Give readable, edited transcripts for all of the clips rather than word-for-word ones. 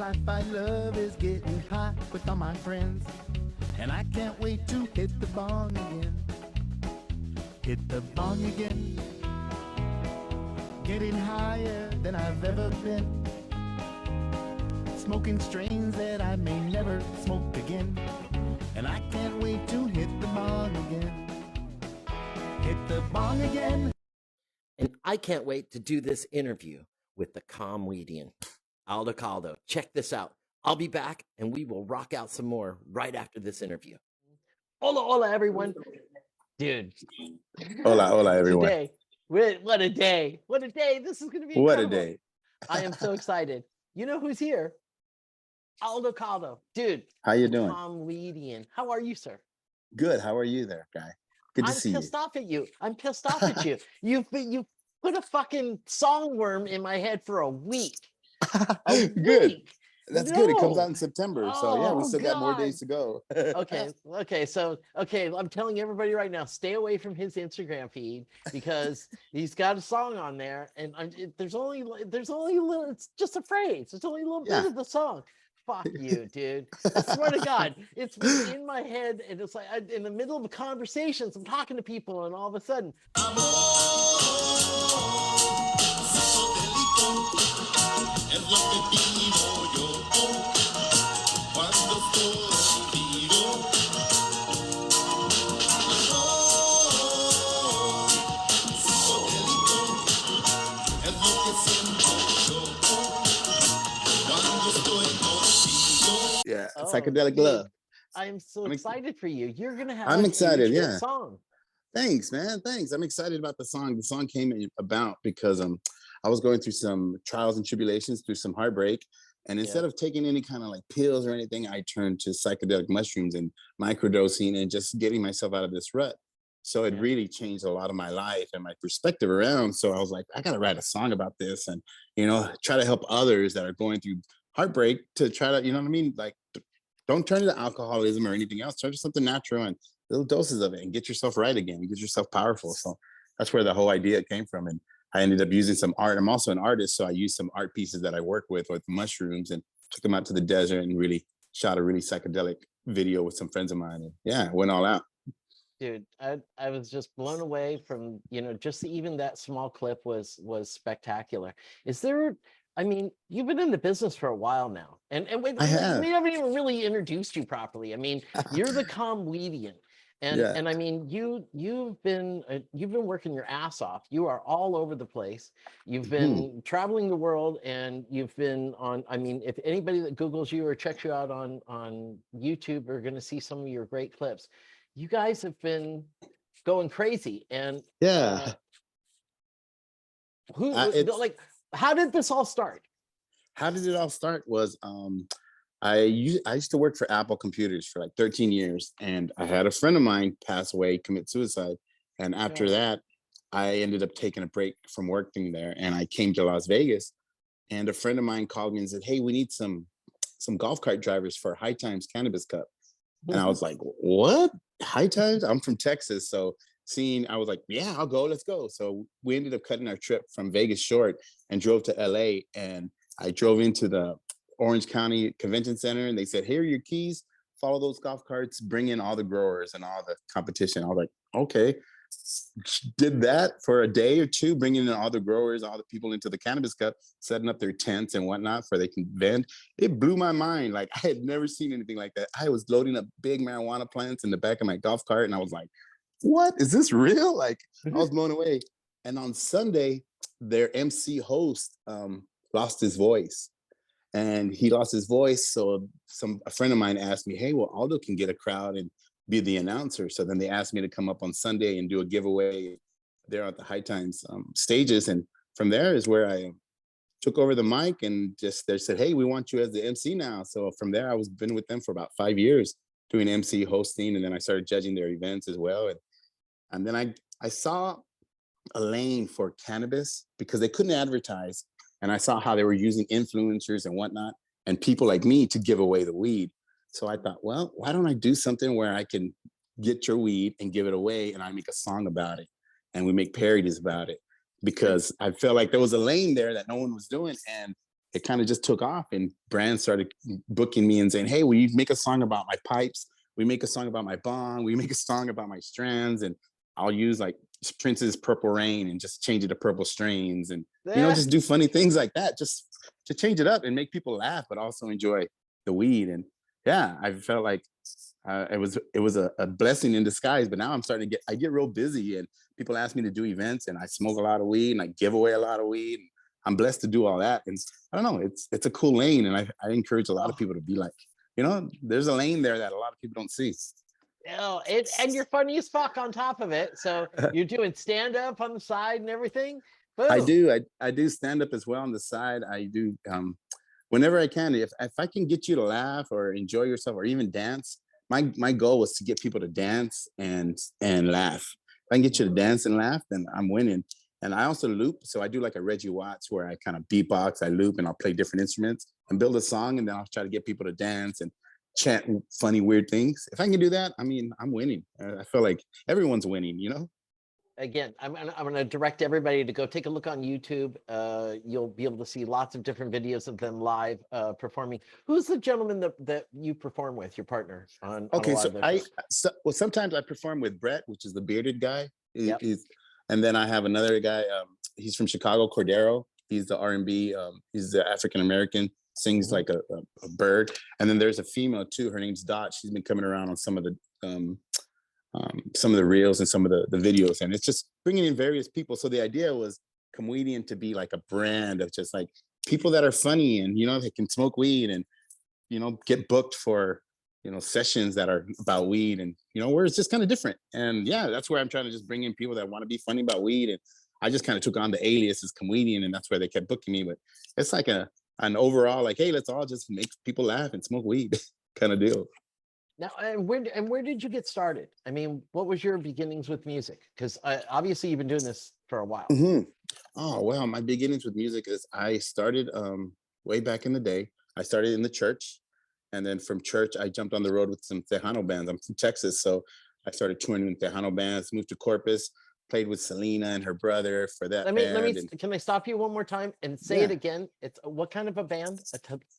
life I love is getting high with all my friends. And I can't wait to hit the bong again. Hit the bong again. Getting higher than I've ever been. Smoking strains that I may never smoke again. And I can't wait to hit the bong again. Hit the bong again. And I can't wait to do this interview with the COMWEEDIAN, Aldo Caldo. Check this out. I'll be back and we will rock out some more right after this interview. Hola, hola, everyone. Dude. Hola, hola, everyone. Today, what a day. What a day. This is going to be incredible. What a day. I am so excited. You know who's here? Aldo Caldo. Dude. How you doing? COMWEEDIAN. How are you, sir? Good. How are you there, guy? Good to see you. I'm pissed off at you. I'm pissed off at you. You put a fucking song worm in my head for a week. Good. That's good. It comes out in September. So yeah, we still got more God. days to go. Okay. I'm telling everybody right now, stay away from his Instagram feed because he's got a song on there, and there's only a little. It's just a phrase. It's only a little bit of the song. Fuck you, dude. I swear to God, it's in my head, and it's like in the middle of conversations, I'm talking to people, and all of a sudden. Yeah, psychedelic love. I'm so excited for you. You're gonna have. I'm excited. Yeah. Song. Thanks, man. Thanks. I'm excited about the song. The song came about because I was going through some trials and tribulations, through some heartbreak, and instead of taking any kind of like pills or anything, I turned to psychedelic mushrooms and microdosing and just getting myself out of this rut. So it really changed a lot of my life and my perspective around. So I was like, I gotta write a song about this and try to help others that are going through heartbreak to try to, you know what I mean? Like, don't turn to alcoholism or anything else. Turn to something natural and little doses of it and get yourself right again. Get yourself powerful. So that's where the whole idea came from. And I ended up using some art. I'm also an artist, so I used some art pieces that I work with mushrooms and took them out to the desert and really shot a really psychedelic video with some friends of mine. And yeah, it went all out. Dude, I was just blown away from, just even that small clip was spectacular. I mean, you've been in the business for a while now, and we haven't even really introduced you properly. I mean, you're the COMWEEDIAN, and I mean, you've been working your ass off. You are all over the place. You've been traveling the world, and you've been on. I mean, if anybody that Googles you or checks you out on YouTube are going to see some of your great clips. You guys have been going crazy, and how did this all start? How did it all start was I used to work for Apple Computers for like 13 years, and I had a friend of mine pass away, commit suicide, and after that, I ended up taking a break from working there, and I came to Las Vegas, and a friend of mine called me and said, "Hey, we need some golf cart drivers for High Times Cannabis Cup," and I was like, "What? High Times?" I'm from Texas, so I was like, yeah, I'll go, let's go. So we ended up cutting our trip from Vegas short and drove to LA, and I drove into the Orange County Convention Center, and they said, here are your keys, follow those golf carts, bring in all the growers and all the competition. I was like, okay. Did that for a day or two, bringing in all the growers, all the people into the Cannabis Cup, setting up their tents and whatnot for they can vend. It blew my mind. Like, I had never seen anything like that. I was loading up big marijuana plants in the back of my golf cart, and I was like, what? Is this real? Like, I was blown away. And on Sunday, their MC host lost his voice. And he lost his voice. So a friend of mine asked me, hey, well, Aldo can get a crowd and be the announcer. So then they asked me to come up on Sunday and do a giveaway there at the High Times stages. And from there is where I took over the mic, and just they said, hey, we want you as the MC now. So from there, been with them for about 5 years doing MC hosting. And then I started judging their events as well. And then I saw a lane for cannabis because they couldn't advertise. And I saw how they were using influencers and whatnot and people like me to give away the weed. So I thought, well, why don't I do something where I can get your weed and give it away, and I make a song about it and we make parodies about it, because I felt like there was a lane there that no one was doing. And it kind of just took off, and brands started booking me and saying, hey, will you make a song about my pipes? We make a song about my bong. We make a song about my strands, and I'll use like Prince's Purple Rain and just change it to Purple Strains, and just do funny things like that, just to change it up and make people laugh, but also enjoy the weed. And yeah, I felt like it was a blessing in disguise. But now I'm starting to get real busy, and people ask me to do events, and I smoke a lot of weed, and I give away a lot of weed. I'm blessed to do all that, and I don't know, it's a cool lane, and I encourage a lot of people to be like, there's a lane there that a lot of people don't see. Oh, and you're funny as fuck on top of it. So you're doing stand up on the side and everything. Boom. I do stand up as well on the side. I do whenever I can. If I can get you to laugh or enjoy yourself or even dance, my goal was to get people to dance and laugh. If I can get you to dance and laugh, then I'm winning. And I also loop, so I do like a Reggie Watts where I kind of beatbox, I loop, and I'll play different instruments and build a song, and then I'll try to get people to dance and chant funny, weird things. If I can do that, I mean, I'm winning. I feel like everyone's winning, Again, I'm gonna direct everybody to go take a look on YouTube. You'll be able to see lots of different videos of them live performing. Who's the gentleman that you perform with, your partner on? Okay, on a lot well, sometimes I perform with Brett, which is the bearded guy. Yep. And then I have another guy. He's from Chicago, Cordero. He's the R&B. He's the African American. Sings like a bird. And then there's a female too. Her name's Dot. She's been coming around on some of the reels and some of the videos, and it's just bringing in various people. So the idea was Comedian to be like a brand of just like people that are funny and they can smoke weed and get booked for sessions that are about weed, and where it's just kind of different. And yeah, that's where I'm trying to just bring in people that want to be funny about weed. And I just kind of took on the alias as Comedian, and that's where they kept booking me. But it's like an overall like, hey, let's all just make people laugh and smoke weed kind of deal. Now, and where did you get started? I mean, what was your beginnings with music? Because obviously you've been doing this for a while. Mm-hmm. Oh, well, my beginnings with music is I started way back in the day. I started in the church, and then from church, I jumped on the road with some Tejano bands. I'm from Texas, so I started touring with Tejano bands, moved to Corpus, played with Selena and her brother for that band. Can I stop you one more time and say it again? It's what kind of a band?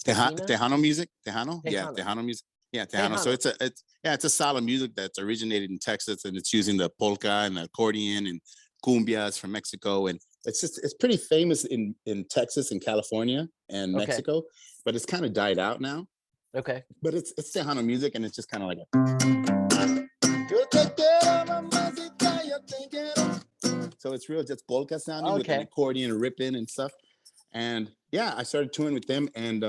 Tejano music? Tejano? Yeah, Tejano. Tejano music. Yeah, Tejano. So it's a style of music that's originated in Texas, and it's using the polka and the accordion and cumbias from Mexico, and it's pretty famous in Texas and California and Mexico, but it's kind of died out now. Okay. But it's Tejano music, and it's just kind of like so it's real just polka sounding with an accordion ripping and stuff. And yeah, I started touring with them, and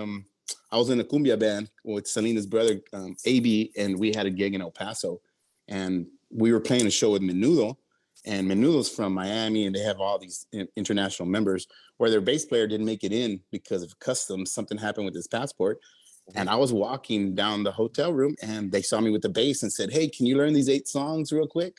I was in a cumbia band with Selena's brother, AB, and we had a gig in El Paso, and we were playing a show with Menudo, and Menudo's from Miami, and they have all these international members, where their bass player didn't make it in because of customs. Something happened with his passport, and I was walking down the hotel room, and they saw me with the bass and said, hey, can you learn these 8 songs real quick?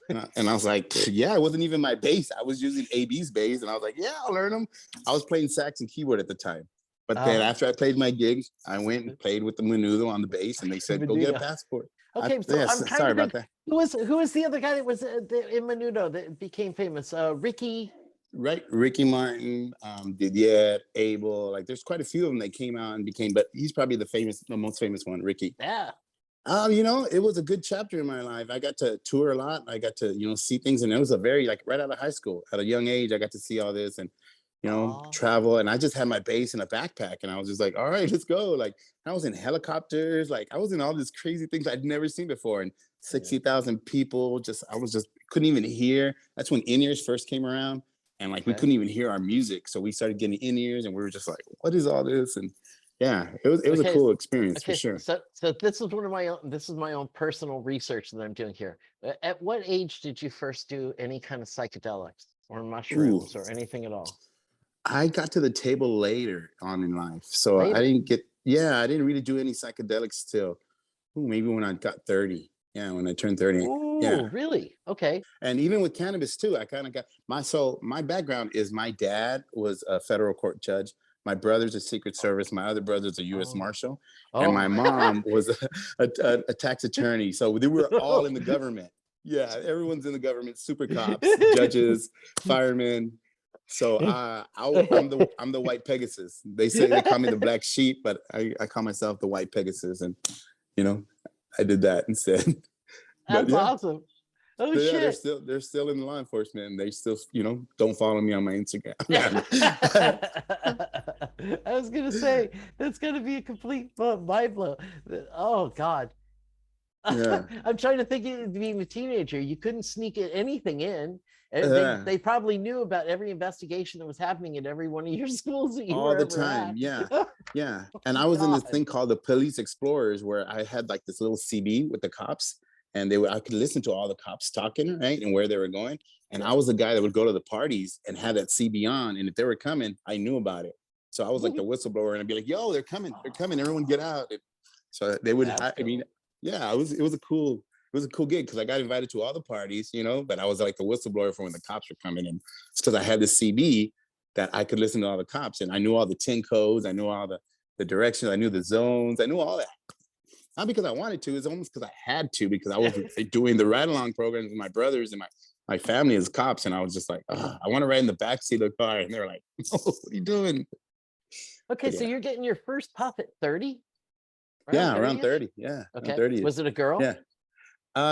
And I was like, yeah, it wasn't even my bass. I was using AB's bass, and I was like, yeah, I'll learn them. I was playing sax and keyboard at the time. But then after I played my gig, I went and played with the Menudo on the bass, and they said, go get a passport. Okay, sorry about that. Who was the other guy that was in Menudo that became famous? Ricky. Right, Ricky Martin, Didier, Abel. Like, there's quite a few of them that came out and became, but he's probably the most famous one, Ricky. Yeah. It was a good chapter in my life. I got to tour a lot. I got to, see things, and it was a very right out of high school, at a young age, I got to see all this and travel. And I just had my bass in a backpack, and I was just like, all right, let's go. Like, I was in helicopters, like I was in all these crazy things I'd never seen before, and 60,000 people. I couldn't even hear. That's when in-ears first came around, and we couldn't even hear our music. So we started getting in-ears, and we were just like, what is all this? And yeah, it was a cool experience for sure. So this is my own personal research that I'm doing here. At what age did you first do any kind of psychedelics or mushrooms or anything at all? I got to the table later on in life. So I didn't really do any psychedelics till maybe when I got 30. Yeah, when I turned 30. Ooh, yeah. Really? Okay. And even with cannabis too, I kind of got my background is my dad was a federal court judge. My brother's a Secret Service. My other brother's a U.S. Marshal. And my mom was a tax attorney. So we were all in the government. Yeah, everyone's in the government, super cops, judges, firemen. So I'm the white Pegasus. They say they call me the black sheep, but I call myself the white Pegasus, and you know, I did that instead. But That's awesome. Oh yeah, shit. they're still in law enforcement, and they still, you know, don't follow me on my Instagram. I was gonna say that's gonna be a complete mind blow. Oh God. Yeah. I'm trying to think of being a teenager. You couldn't sneak anything in. They probably knew about every investigation that was happening at every one of your schools that you All were the ever time. at. Yeah. Yeah. Oh, And I was in this God. thing called the Police Explorers, where I had like this little CB with the cops, and I could listen to all the cops talking, right, and where they were going. And I was the guy that would go to the parties and have that CB on, and if they were coming, I knew about it. So I was like the whistleblower, and I'd be like, "Yo, they're coming! They're coming! Everyone, get out!" And so they would. I mean, yeah, it was a cool gig, because I got invited to all the parties, you know, but I was like the whistleblower for when the cops were coming in. It's because I had the CB that I could listen to all the cops, and I knew all the 10 codes, I knew all the directions, I knew the zones, I knew all that. Not because I wanted to, it's almost because I had to, because I was doing the ride along programs with my brothers and my family as cops, and I was just like, I want to ride in the backseat of the car, and they're like, "No, what are you doing?" Okay, so you're getting your first puff at 30? Yeah, around 30. Yeah. Okay. 30. Was it a girl? Yeah.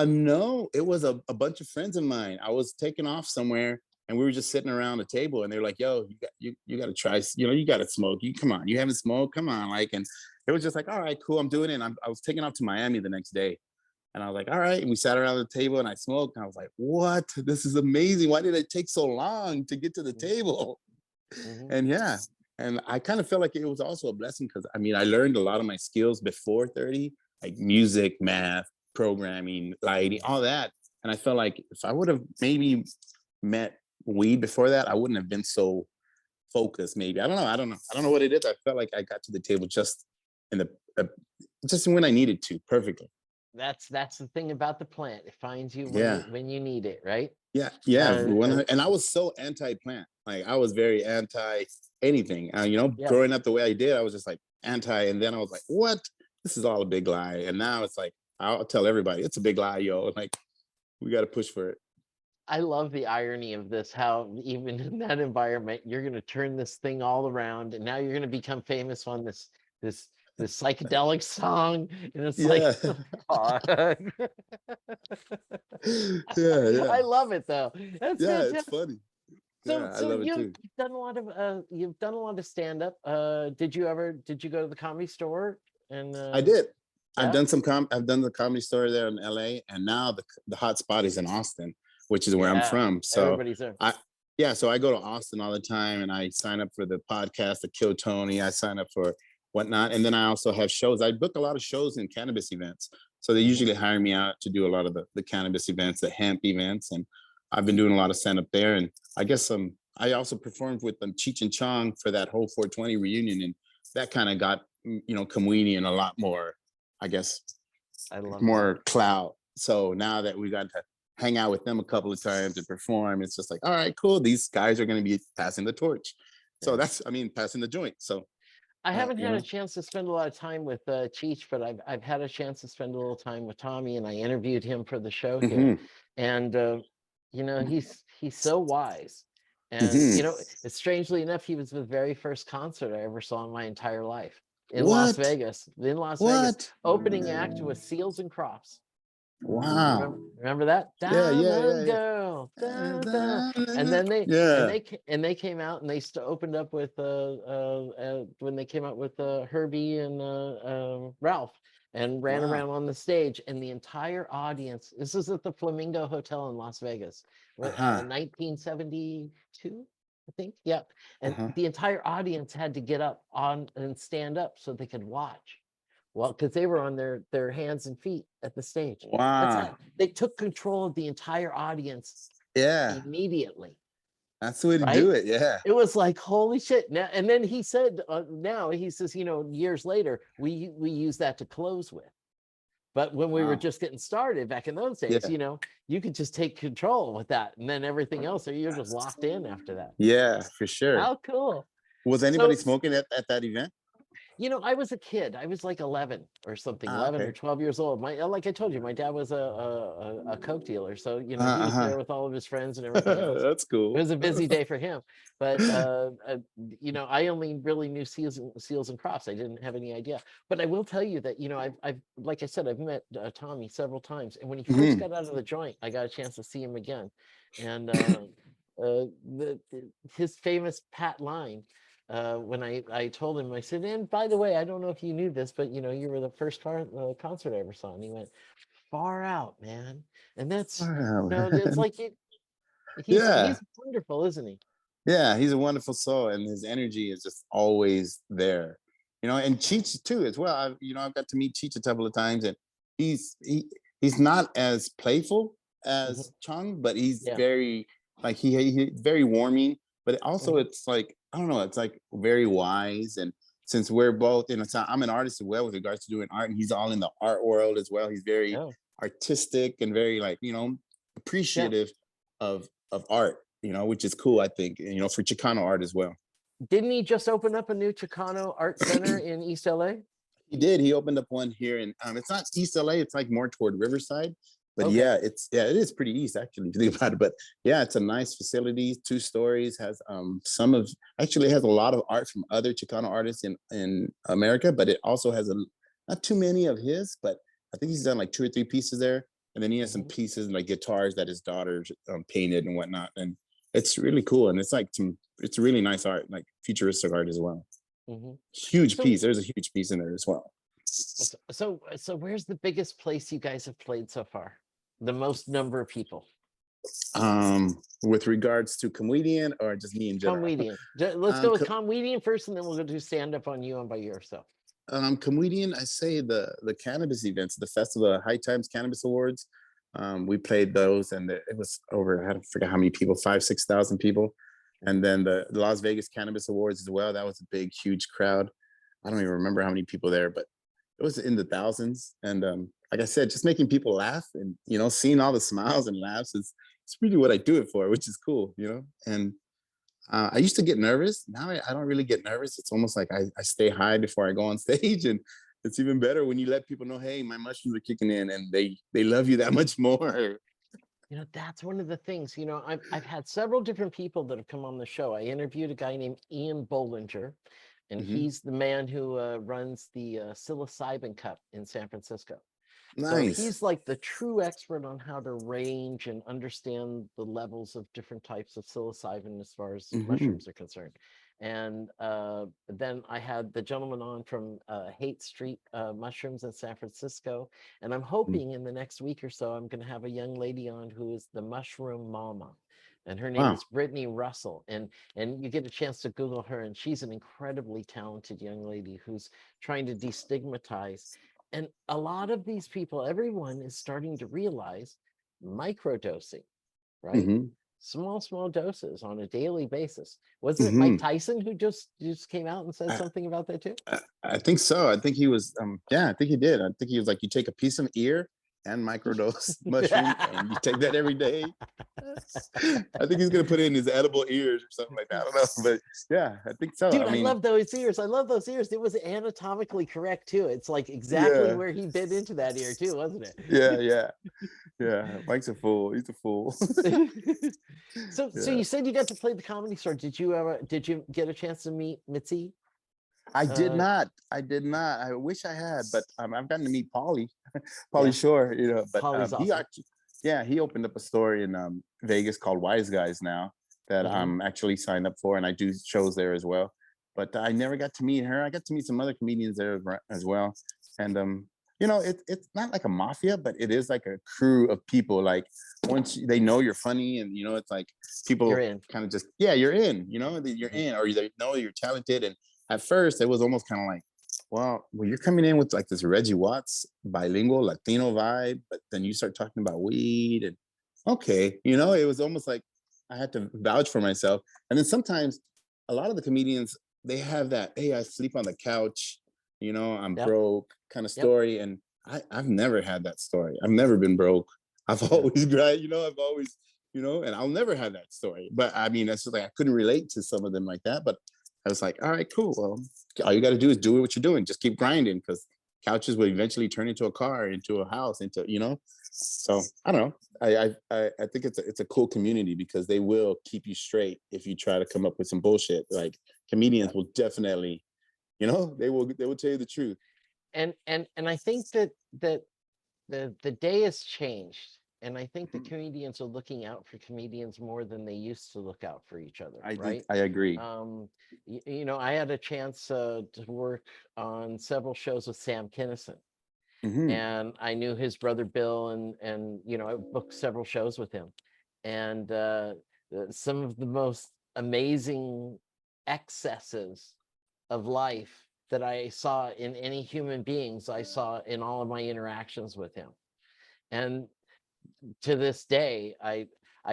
No, it was a bunch of friends of mine. I was taking off somewhere, and we were just sitting around a table, and they were like, "Yo, you got to try, you know, you got to smoke. You come on, you haven't smoked, come on." Like, and it was just like, "All right, cool, I'm doing it." And I was taking off to Miami the next day, and I was like, "All right." And we sat around the table, and I smoked, and I was like, "What? This is amazing. Why did it take so long to get to the table?" And yeah, and I kind of felt like it was also a blessing, because I mean, I learned a lot of my skills before 30, like music, math, programming, lighting, all that. And I felt like if I would have maybe met weed before that, I wouldn't have been so focused. Maybe I don't know what it is. I felt like I got to the table just in just when I needed to, perfectly. That's the thing about the plant. It finds you when you need it, right? Yeah. And I was so anti-plant. Like, I was very anti anything. You know, growing up the way I did, I was just like anti. And then I was like, what? This is all a big lie. And now it's like, I'll tell everybody, it's a big lie, yo. Like, we got to push for it. I love the irony of this, how even in that environment, you're going to turn this thing all around, and now you're going to become famous on this psychedelic song. And it's like, yeah. I love it though. That's fantastic. It's funny. So, I love it too. You've done a lot of stand-up. Did you go to the Comedy Store? And I did. I've done the Comedy Store there in LA, and now the hot spot is in Austin, which is where I'm from. So everybody's there. So I go to Austin all the time, and I sign up for the podcast, the Kill Tony. I sign up for whatnot, and then I also have shows. I book a lot of shows in cannabis events, so they usually hire me out to do a lot of the cannabis events, the hemp events, and I've been doing a lot of stand up there. And I guess I also performed with Cheech and Chong for that whole 420 reunion, and that kind of got, you know, Comedian a lot more, I guess, more clout. So now that we got to hang out with them a couple of times and perform, it's just like, all right, cool. These guys are going to be passing the torch. So passing the joint. So I haven't had a chance to spend a lot of time with Cheech, but I've had a chance to spend a little time with Tommy, and I interviewed him for the show here. And you know, he's so wise. And you know, strangely enough, he was the very first concert I ever saw in my entire life in Las Vegas. In Las Vegas, opening act was Seals and Crofts. Wow! Remember that? Diamond Girl. Da, da. And then they came out, and they opened up with when they came out with Herbie and Ralph, and ran around on the stage, and the entire audience. This is at the Flamingo Hotel in Las Vegas, 1972, I think. Yeah, and the entire audience had to get up and stand up so they could watch. Well, because they were on their hands and feet at the stage. Wow. They took control of the entire audience immediately. That's the way to do it. Yeah. It was like, holy shit. Now, and then he said, he says, you know, years later, we use that to close with. But when we were just getting started back in those days, you know, you could just take control with that. And then everything else, you're just locked in after that. Yeah, for sure. How cool. Was anybody smoking at that event? I was a kid. I was like 11 or something, 11 or Okay. 12 years old. Like I told you, my dad was a coke dealer. So, he was Uh-huh. there with all of his friends and everything else. That's It cool. was a busy day for him. But, I only really knew seals and crofts. I didn't have any idea. But I will tell you that, I've like I said, I've met Tommy several times. And when he first Mhm. got out of the joint, I got a chance to see him again. And his famous Pat line, when I told him, I said, and by the way, I don't know if you knew this, but you were the first concert I ever saw. And he went, far out, man. And that's, Wow. it's like Yeah. he's wonderful, isn't he? Yeah, he's a wonderful soul, and his energy is just always there. And Cheech too as well. I've got to meet Cheech a couple of times, and he's not as playful Hmm. as Chung, but he's Yeah. very like he's very warming. But also, Hmm. it's like I don't know, it's like very wise. And since we're both, I'm an artist as well with regards to doing art, and he's all in the art world as well. He's very Oh, artistic and very like yeah. appreciative of art, which is cool, I think, for Chicano art as well. Didn't he just open up a new Chicano art center in East LA? He did. He opened up one here, and it's not East LA. It's like more toward Riverside. But Okay. it is pretty east actually, if you think about it. But yeah, it's a nice facility, 2 stories, has some of actually has a lot of art from other Chicano artists in America, but it also has not too many of his, but I think he's done like 2 or 3 pieces there. And then he has some Hmm. pieces like guitars that his daughter painted and whatnot. And it's really cool. And it's really nice art, like futuristic art as well. Hmm. Huge So, piece. There's a huge piece in there as well. so where's the biggest place you guys have played so far? The most number of people? With regards to comedian or just me in general. Comedian. Let's Um, go with co- comedian first, and then we'll go do stand up on you and by yourself. comedian, I say the cannabis events, the festival, High Times Cannabis Awards. We played those, and it was over. I forget how many people, 5,000-6,000 people. And then the Las Vegas Cannabis Awards as well. That was a big, huge crowd. I don't even remember how many people there, but it was in the thousands. And like I said, just making people laugh and seeing all the smiles and laughs is it's really what I do it for, which is cool. And I used to get nervous. Now I don't really get nervous. It's almost like I stay high before I go on stage, and it's even better when you let people know, hey, my mushrooms are kicking in, and they love you that much more. That's one of the things. I've had several different people that have come on the show. I interviewed a guy named Ian Bollinger, and Hmm. he's the man who runs the psilocybin cup in San Francisco. So Nice. he's like the true expert on how to range and understand the levels of different types of psilocybin as far as Hmm. mushrooms are concerned. And then I had the gentleman on from Hate Street Mushrooms in San Francisco. And I'm hoping in the next week or so, I'm going to have a young lady on who is the Mushroom Mama. And her name Wow. is Brittany Russell. And you get a chance to Google her, and she's an incredibly talented young lady who's trying to destigmatize. And a lot of these people, everyone is starting to realize microdosing, right? Hmm. Small doses on a daily basis. Wasn't it Mike Hmm. Tyson who just came out and said I, something about that too? I think so. I think he was. Yeah, I think he did. I think he was like, you take a piece of ear and microdose mushroom, and you take that every day. I think he's gonna put it in his edible ears or something like that. I don't know, but yeah, I think so. Dude, I I mean, love those ears. I love those ears. It was anatomically correct too. It's like exactly yeah, where he bit into that ear too, wasn't yeah, it? yeah, yeah. Mike's a fool. He's a fool. So Yeah, you said you got to play the Comedy Store. Did you get a chance to meet Mitzi? I did Uh, not. I did not. I wish I had, but I've gotten to meet Paulie, Paulie yeah, Shore. But Polly's he awesome. actually, yeah, he opened up a store in Vegas called Wise Guys now that Hmm. I'm actually signed up for, and I do shows there as well. But I never got to meet her. I got to meet some other comedians there as well, and it's not like a mafia, but it is like a crew of people. Like once they know you're funny, and it's like You're people in. kind of just you're in. You're Mhm. in, or they know you're talented. And at first, it was almost kind of like, well, you're coming in with like this Reggie Watts bilingual Latino vibe, but then you start talking about weed, and okay, it was almost like I had to vouch for myself. And then sometimes a lot of the comedians, they have that, hey, I sleep on the couch, I'm Yep. broke kind of Yep. story. And I've never had that story. I've never been broke. I've Yeah. always got, I've always, and I'll never have that story. But I mean, that's just like I couldn't relate to some of them like that. But I was like, all right, cool. Well, all you got to do is do what you're doing. Just keep grinding, because couches will eventually turn into a car, into a house, into, you know. So I don't know. I think it's a cool community, because they will keep you straight if you try to come up with some bullshit. Like, comedians will definitely, you know, they will tell you the truth. And I think that the day has changed, and I think the comedians are looking out for comedians more than they used to look out for each other. Right? I agree. You know, I had a chance to work on several shows with Sam Kinison, and I knew his brother Bill, and you know, I booked several shows with him, and some of the most amazing excesses of life that I saw in any human beings, I saw in all of my interactions with him. And to this day, I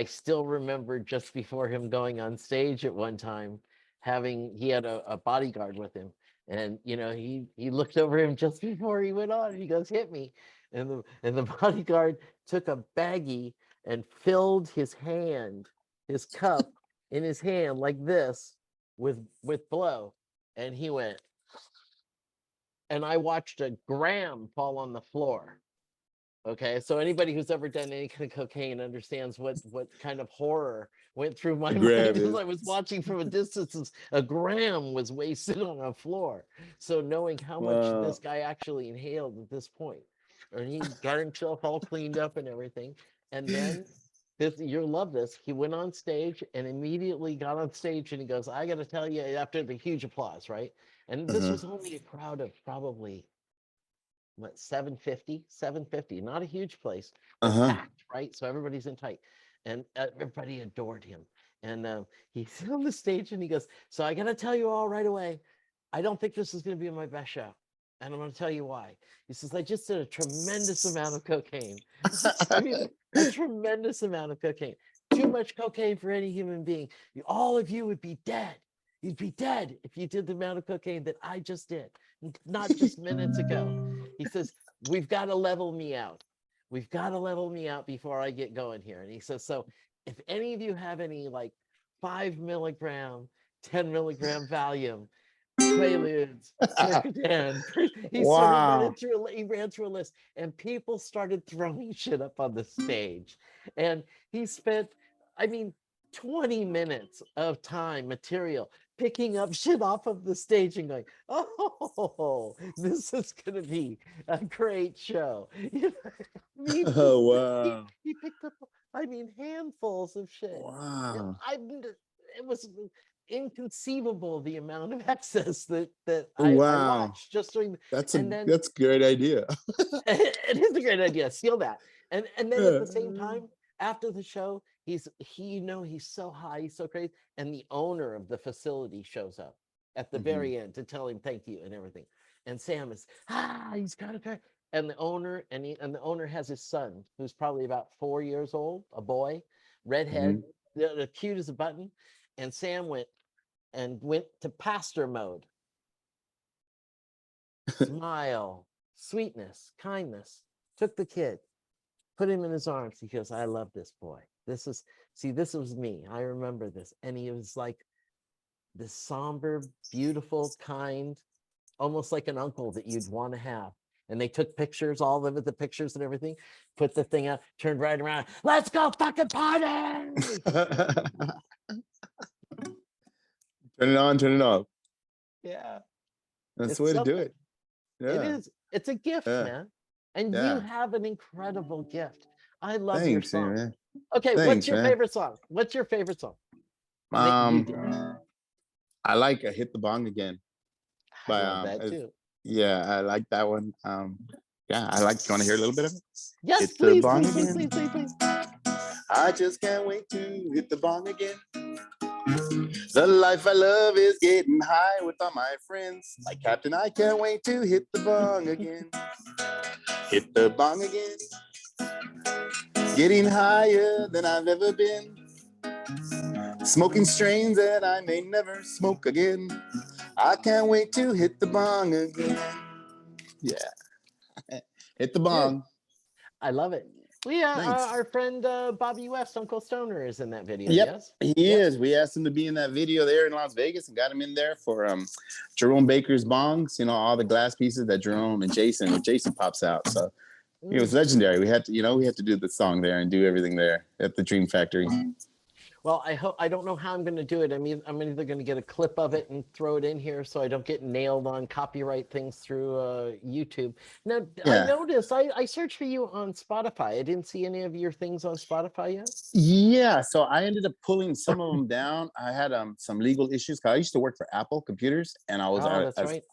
still remember just before him going on stage at one time, he had a bodyguard with him, and you know, he looked over him just before he went on, and he goes, "Hit me," and the bodyguard took a baggie and filled his cup in his hand like this with blow, and he went, and I watched a gram fall on the floor. Okay, so anybody who's ever done any kind of cocaine understands what kind of horror went through my mind as I was watching from a distance. As a gram was wasted on a floor. So knowing how much this guy actually inhaled at this point, and he got himself all cleaned up and everything, and then you'll love this. He went on stage and immediately got on stage, and he goes, "I got to tell you," after the huge applause, right? And this was only a crowd of probably, what, 750, not a huge place, but packed, right? So everybody's in tight, and everybody adored him. And he's on the stage, and he goes, "So I gotta tell you all right away, I don't think this is gonna be my best show, and I'm gonna tell you why." He says, "I just did a tremendous amount of cocaine." I mean, a tremendous amount of cocaine. Too much cocaine for any human being. All of you would be dead. You'd be dead if you did the amount of cocaine that I just did, not just minutes ago. He says, "We've got to level me out. We've got to level me out before I get going here." And he says, "So if any of you have any like 5 milligram, 10 milligram Valium, Preludes, Psychedelics," he ran through a list, and people started throwing shit up on the stage. And he spent, I mean, 20 minutes of time, material, picking up shit off of the stage and going, "Oh, this is going to be a great show." You know, I mean, he picked up, I mean, handfuls of shit. Wow. It was inconceivable the amount of excess that I watched just during. That's a great idea. It is a great idea. Steal that. And then at the same time, after the show, he's so high, he's so crazy, and the owner of the facility shows up at the very end to tell him thank you and everything. And Sam is, he's got a car. And the owner has his son, who's probably about 4 years old, a boy, redhead, cute as a button. And Sam went to pastor mode. Smile, sweetness, kindness. Took the kid, put him in his arms. He goes, "I love this boy. This was me. I remember this." And he was like this somber, beautiful, kind, almost like an uncle that you'd want to have. And they took pictures, all of the pictures and everything, put the thing out, turned right around. "Let's go fucking party!" Turn it on, turn it off. Yeah. That's the way to do it. Yeah. It is. It's a gift, man. And you have an incredible gift. I love your song. Man. Okay, what's your favorite song? What's your favorite song? I like "Hit the Bong Again." I love that too. Yeah, I like that one. Yeah, I like. You want to hear a little bit of it? Yes, hit please, the bong please, again. please. I just can't wait to hit the bong again. The life I love is getting high with all my friends. Like Captain, I can't wait to hit the bong again. Hit the bong again. Getting higher than I've ever been. Smoking strains that I may never smoke again. I can't wait to hit the bong again. Yeah. Hit the bong. Dude, I love it. Well, yeah, Thanks. our friend Bobby West, Uncle Stoner, is in that video. Yep, Yes. he Yep. is. We asked him to be in that video there in Las Vegas and got him in there for Jerome Baker's bongs, all the glass pieces that Jerome and Jason pops out. So it was legendary. We had to do the song there and do everything there at the Dream Factory. Well, I don't know how I'm going to do it. I'm either going to get a clip of it and throw it in here so I don't get nailed on copyright things through YouTube. Now, I noticed I searched for you on Spotify. I didn't see any of your things on Spotify yet. Yeah, so I ended up pulling some of them down. I had some legal issues because I used to work for Apple computers, and I was that's right.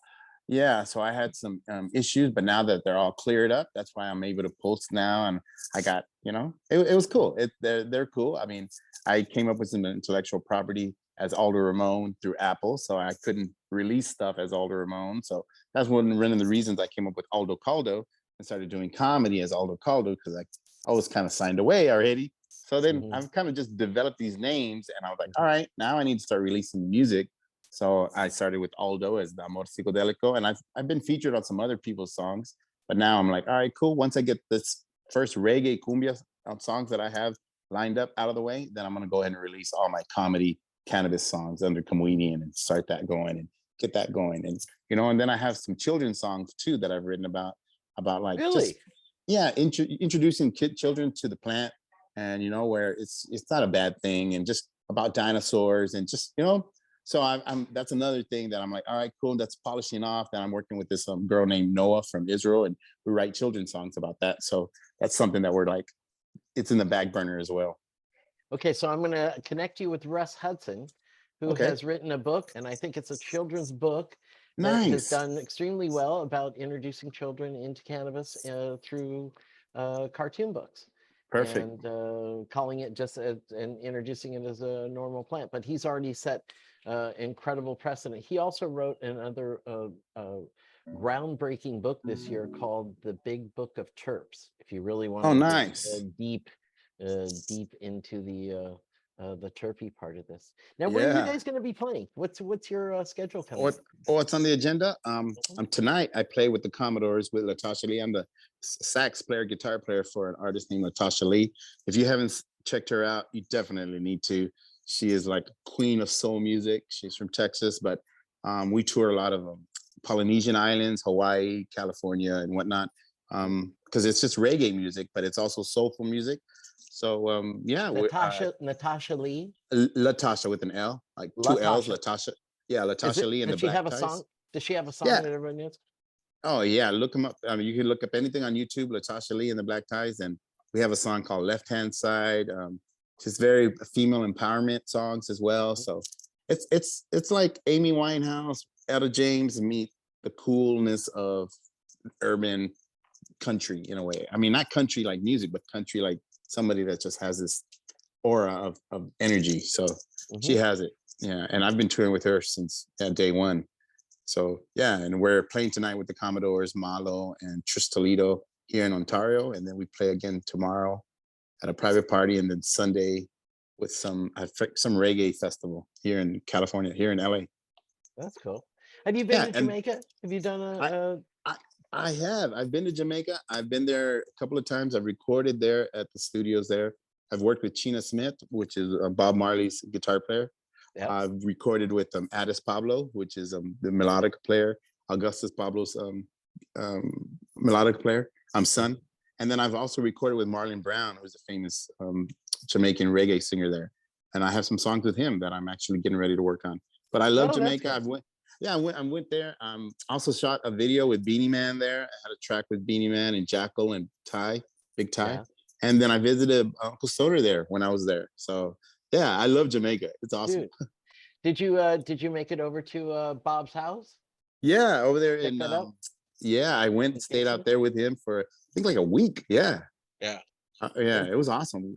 Yeah, so I had some issues, but now that they're all cleared up, that's why I'm able to post now. And I got, it was cool. They're cool. I mean, I came up with some intellectual property as Aldo Ramon through Apple, so I couldn't release stuff as Aldo Ramon. So that's one of the reasons I came up with Aldo Caldo and started doing comedy as Aldo Caldo, because I was kind of signed away already. So then I've kind of just developed these names, and I was like, all right, now I need to start releasing music. So I started with Aldo as the Amore Psycodelico, and I've been featured on some other people's songs. But now I'm like, all right, cool. Once I get this first reggae cumbia songs that I have lined up out of the way, then I'm gonna go ahead and release all my comedy Cannabis songs under COMWEEDIAN and start that going and get that going. And and then I have some children's songs too that I've written about like really? introducing children to the plant, and where it's not a bad thing, and just about dinosaurs, and just so I'm that's another thing that I'm like, all right, cool. That's polishing off. Then I'm working with this girl named Nyah from Israel, and we write children's songs about that. So that's something that we're like, it's in the back burner as well. Okay, so I'm going to connect you with Russ Hudson, who has written a book, and I think it's a children's book that has done extremely well about introducing children into cannabis through cartoon books. Perfect. And calling it just and introducing it as a normal plant. But he's already set incredible precedent. He also wrote another groundbreaking book this year called The Big Book of Terps. If you really want to get deep into the terpy part of this. Now, when are you guys going to be playing? What's your schedule coming? What's on the agenda? Tonight I play with the Commodores with Latasha Lee. I'm the sax player, guitar player for an artist named Latasha Lee. If you haven't checked her out, you definitely need to. She is like queen of soul music. She's from Texas, but we tour a lot of Polynesian islands, Hawaii, California, and whatnot. Because it's just reggae music, but it's also soulful music. So Latasha Lee. Latasha with an L, like two L's. Latasha. Yeah, Latasha Lee and the Black Ties. Does she have a song that everyone knows? Oh yeah, look them up. I mean, you can look up anything on YouTube, Latasha Lee and the Black Ties, and we have a song called Left Hand Side. Just very female empowerment songs as well. So it's like Amy Winehouse, Etta James meet the coolness of urban country in a way. I mean, not country like music, but country like somebody that just has this aura of energy. So she has it. Yeah. And I've been touring with her since day one. So yeah, and we're playing tonight with the Commodores, Malo and Tris Toledo here in Ontario. And then we play again tomorrow at a private party, and then Sunday with some reggae festival here in California, here in LA. That's cool. Have you been to Jamaica? Have you done I have. I've been to Jamaica. I've been there a couple of times. I've recorded there at the studios there. I've worked with China Smith, which is Bob Marley's guitar player. Yep. I've recorded with Addis Pablo, which is the melodic player, Augustus Pablo's melodic player, son. And then I've also recorded with Marlon Brown, who's a famous Jamaican reggae singer there. And I have some songs with him that I'm actually getting ready to work on. But I love Jamaica. I went there. Also shot a video with Beanie Man there. I had a track with Beanie Man and Jackal and Big Ty. Yeah. And then I visited Uncle Stoner there when I was there. So yeah, I love Jamaica. It's awesome. Dude. Did you make it over to Bob's house? Yeah, over there in I went and stayed out there with him for I think like a week. Yeah. Yeah. It was awesome.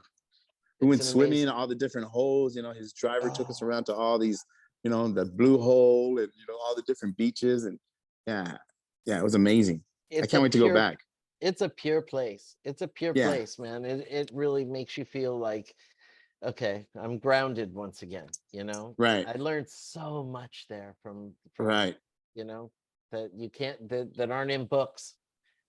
We went swimming in all the different holes. His driver took us around to all these, the Blue Hole and all the different beaches, and it was amazing. I can't wait to go back. It's a pure place. It's a pure place, man. It really makes you feel like, okay, I'm grounded once again. Right. I learned so much there from right. That you can't that aren't in books.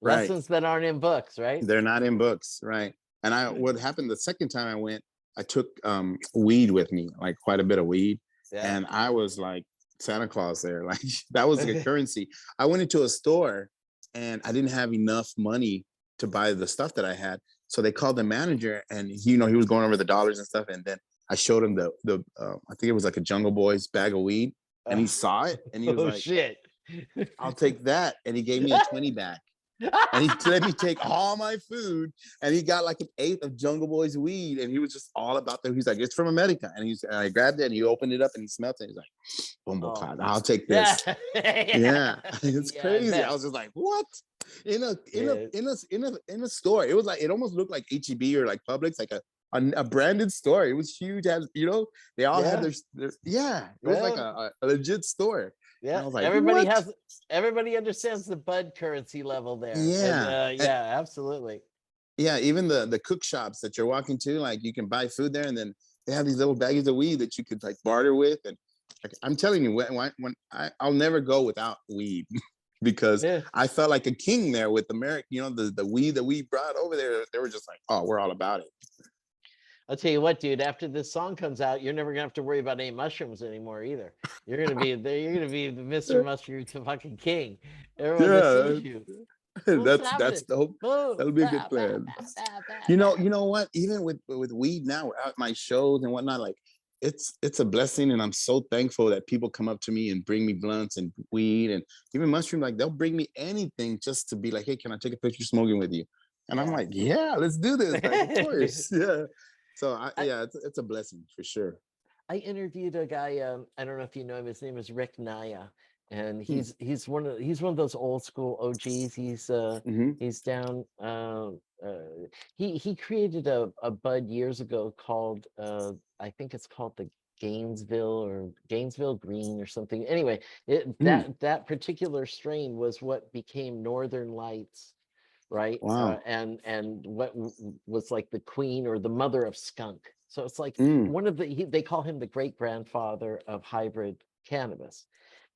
Right. Lessons that aren't in books, right? They're not in books, right? And what happened the second time I went, I took weed with me, like quite a bit of weed. Yeah. And I was like Santa Claus there. Like that was the currency. I went into a store and I didn't have enough money to buy the stuff that I had. So they called the manager and he was going over the dollars and stuff. And then I showed him the I think it was like a Jungle Boys bag of weed. And he saw it and he was like, shit. I'll take that. And he gave me a 20 back. And he let me take all my food, and he got like an eighth of Jungle Boy's weed, and he was just all about that. He's like, "It's from America," and I grabbed it, and he opened it up, and he smelled it. He's like, "Bumble cloud, I'll take this." Yeah, it's crazy. I was just like, "What?" In a store, it was like it almost looked like HEB or like Publix, like a branded store. It was huge, as they all had their it was like a legit store. Yeah, like, everybody understands the bud currency level there. Yeah, and, absolutely. Yeah, even the cook shops that you're walking to, like you can buy food there, and then they have these little baggies of weed that you could like barter with. And like, I'm telling you, when I'll never go without weed because I felt like a king there with American, the weed that we brought over there. They were just like, oh, we're all about it. I'll tell you what, dude, after this song comes out, you're never gonna have to worry about any mushrooms anymore either. You're gonna be the Mr. Mushroom to fucking king. Everyone that sees you. That's the hope. That'll be a good plan. You know what? Even with weed now, at my shows and whatnot, like it's a blessing, and I'm so thankful that people come up to me and bring me blunts and weed and even mushroom. Like they'll bring me anything just to be like, hey, can I take a picture smoking with you? And I'm like, yeah, let's do this. Like, of course, yeah. So it's a blessing for sure. I interviewed a guy. I don't know if you know him. His name is Rick Nyah, and he's one of those old school OGs. He's down. He created a bud years ago called I think it's called the Gainesville Green or something. Anyway, that particular strain was what became Northern Lights. Right. Wow. And what was like the queen or the mother of skunk. So it's like one of they call him the great grandfather of hybrid cannabis.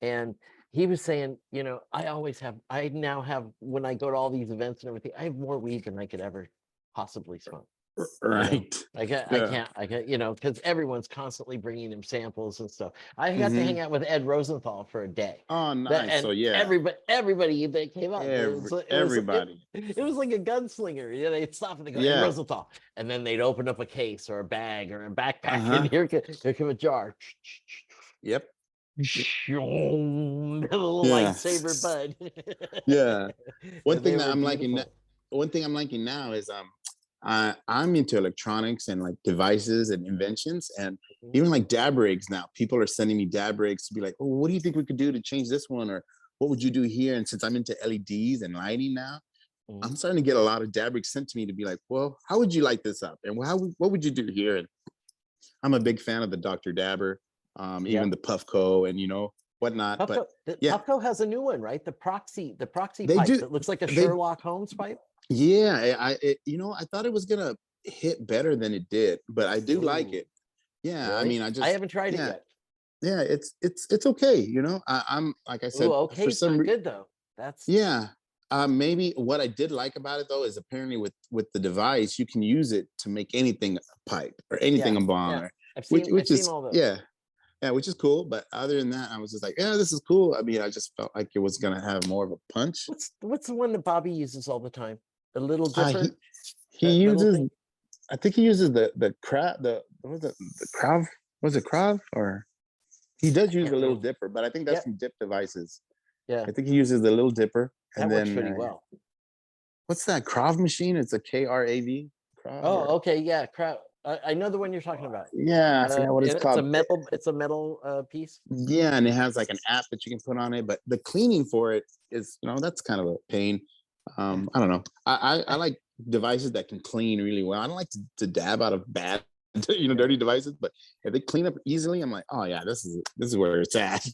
And he was saying, I now have, when I go to all these events and everything, I have more weed than I could ever possibly smoke. Right. I can't, because everyone's constantly bringing him samples and stuff. I got to hang out with Ed Rosenthal for a day. Oh, nice. And so yeah, everybody that came up, everybody. It was like a gunslinger. They'd stop and they go, Ed Rosenthal, and then they'd open up a case or a bag or a backpack, and here came a jar. Yep. A little lightsaber bud. Yeah. One thing I'm liking now is I'm into electronics and like devices and inventions, and even like dab rigs now. People are sending me dab rigs to be like, oh, what do you think we could do to change this one? Or what would you do here? And since I'm into LEDs and lighting now, I'm starting to get a lot of dab rigs sent to me to be like, well, how would you light this up? And what would you do here? And I'm a big fan of the Dr. Dabber, even the Puffco and whatnot. Puffco, Puffco has a new one, right? The proxy pipe that looks like a Sherlock Holmes pipe. Yeah, I thought it was gonna hit better than it did, but I do like it. Yeah, really? I mean, I haven't tried it yet. Yeah, it's okay. I'm like I said, okay, for some good though. That's maybe what I did like about it though is apparently with the device you can use it to make anything a pipe or anything a bomb. Yeah. I've seen all those. Yeah, which is cool. But other than that, I was just like, yeah, this is cool. I mean, I just felt like it was gonna have more of a punch. What's the one that Bobby uses all the time? The little dipper. He uses. I think he uses the crab. The Krav? Was it Krav? Or he does use the little dipper, but I think that's from Dip Devices. Yeah, I think he uses the little dipper. That works pretty well. What's that Krav machine? It's a KRAV. Oh, okay, yeah, Krav. I know the one you're talking about. Yeah, I forgot what it's called. It's a metal piece. Yeah, and it has like an app that you can put on it, but the cleaning for it is, that's kind of a pain. I don't know. I like devices that can clean really well. I don't like to dab out of bad, dirty devices, but if they clean up easily, I'm like, oh yeah, this is where it's at.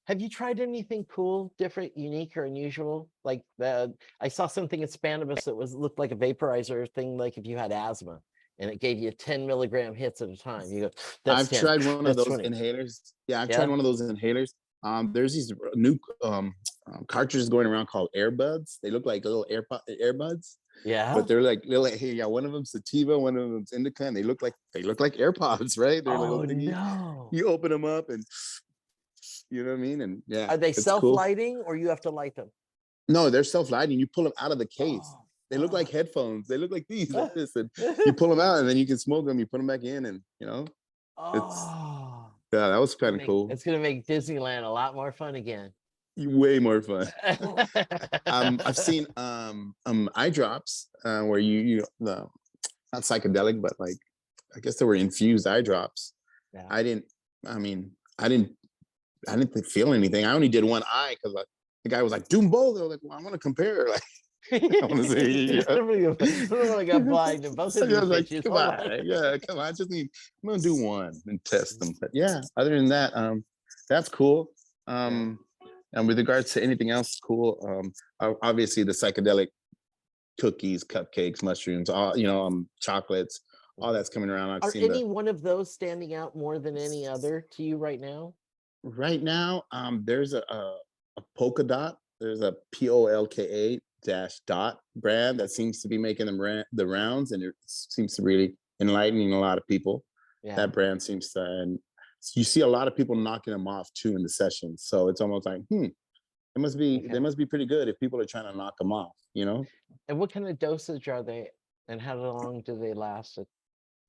Have you tried anything cool, different, unique, or unusual? Like I saw something in Cannabis that looked like a vaporizer thing, like if you had asthma, and it gave you 10 milligram hits at a time. You go, I've tried one of those inhalers. Yeah, I've tried one of those inhalers. There's these new cartridges going around called Airbuds. They look like little earbuds. Yeah. But they're like, hey, yeah, one of them's sativa, one of them's indica, and they look like AirPods, right? They're little thingy. No. You open them up, and you know what I mean? And yeah, Are they it's cool. self-lighting or you have to light them? No, they're self-lighting. You pull them out of the case. Oh, They look like headphones. They look like these, like fuck. this, and you pull them out, and then you can smoke them. You put them back in, and it's Oh, yeah, that was kind of cool. it's gonna make Disneyland a lot more fun again. Way more fun. I've seen eye drops where not psychedelic, but like I guess they were infused eye drops. Yeah. I didn't feel anything. I only did one eye because the guy was like, do them both. I was like, well, I want to compare. Like, I want to see. Somebody got blind and both of I was like, these come on, yeah, come on. I just need. I'm gonna do one and test them. But yeah, other than that, that's cool. And with regards to anything else, cool. Obviously the psychedelic cookies, cupcakes, mushrooms, all chocolates, all that's coming around. Are any one of those standing out more than any other to you right now? Right now, there's a polka dot. There's a POLKA -dot brand that seems to be making the rounds, and it seems to really enlightening a lot of people. Yeah. That brand seems to, and you see a lot of people knocking them off too in the sessions. So it's almost like, they must be pretty good if people are trying to knock them off, And what kind of dosage are they, and how long do they last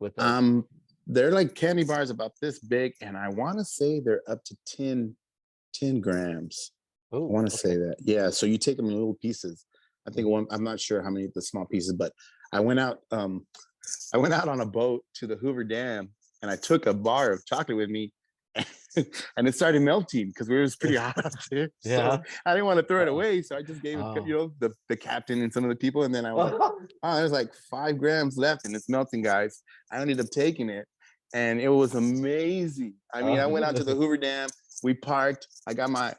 with those? They're like candy bars about this big, and I want to say they're up to 10 grams. Ooh, I want to say that. Yeah. So you take them in little pieces. I think I'm not sure how many of the small pieces, but I went out on a boat to the Hoover Dam, and I took a bar of chocolate with me, and it started melting because it was pretty hot out there. Yeah. So I didn't want to throw it away, so I just gave it, the captain and some of the people, and then I was like, there's like 5 grams left, and it's melting, guys. I ended up taking it, and it was amazing. I mean, I went out to the Hoover Dam. We parked. I got my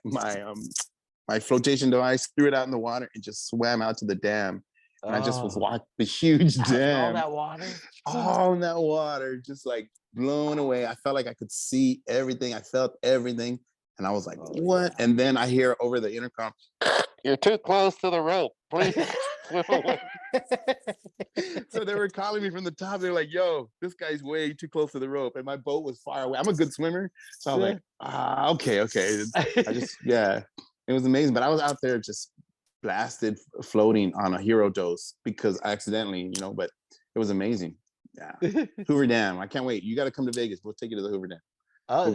flotation device, threw it out in the water, and just swam out to the dam. And I just was watching the huge dam. All that water? All in that water, just like blown away. I felt like I could see everything. I felt everything. And I was like, what? Yeah. And then I hear over the intercom, you're too close to the rope. Please swim away. So they were calling me from the top. They're like, yo, this guy's way too close to the rope. And my boat was far away. I'm a good swimmer. So I was like, okay. I just, it was amazing. But I was out there just blasted floating on a hero dose because accidentally, but it was amazing. Yeah. Hoover Dam. I can't wait. You got to come to Vegas. We'll take you to the Hoover Dam. Oh, I've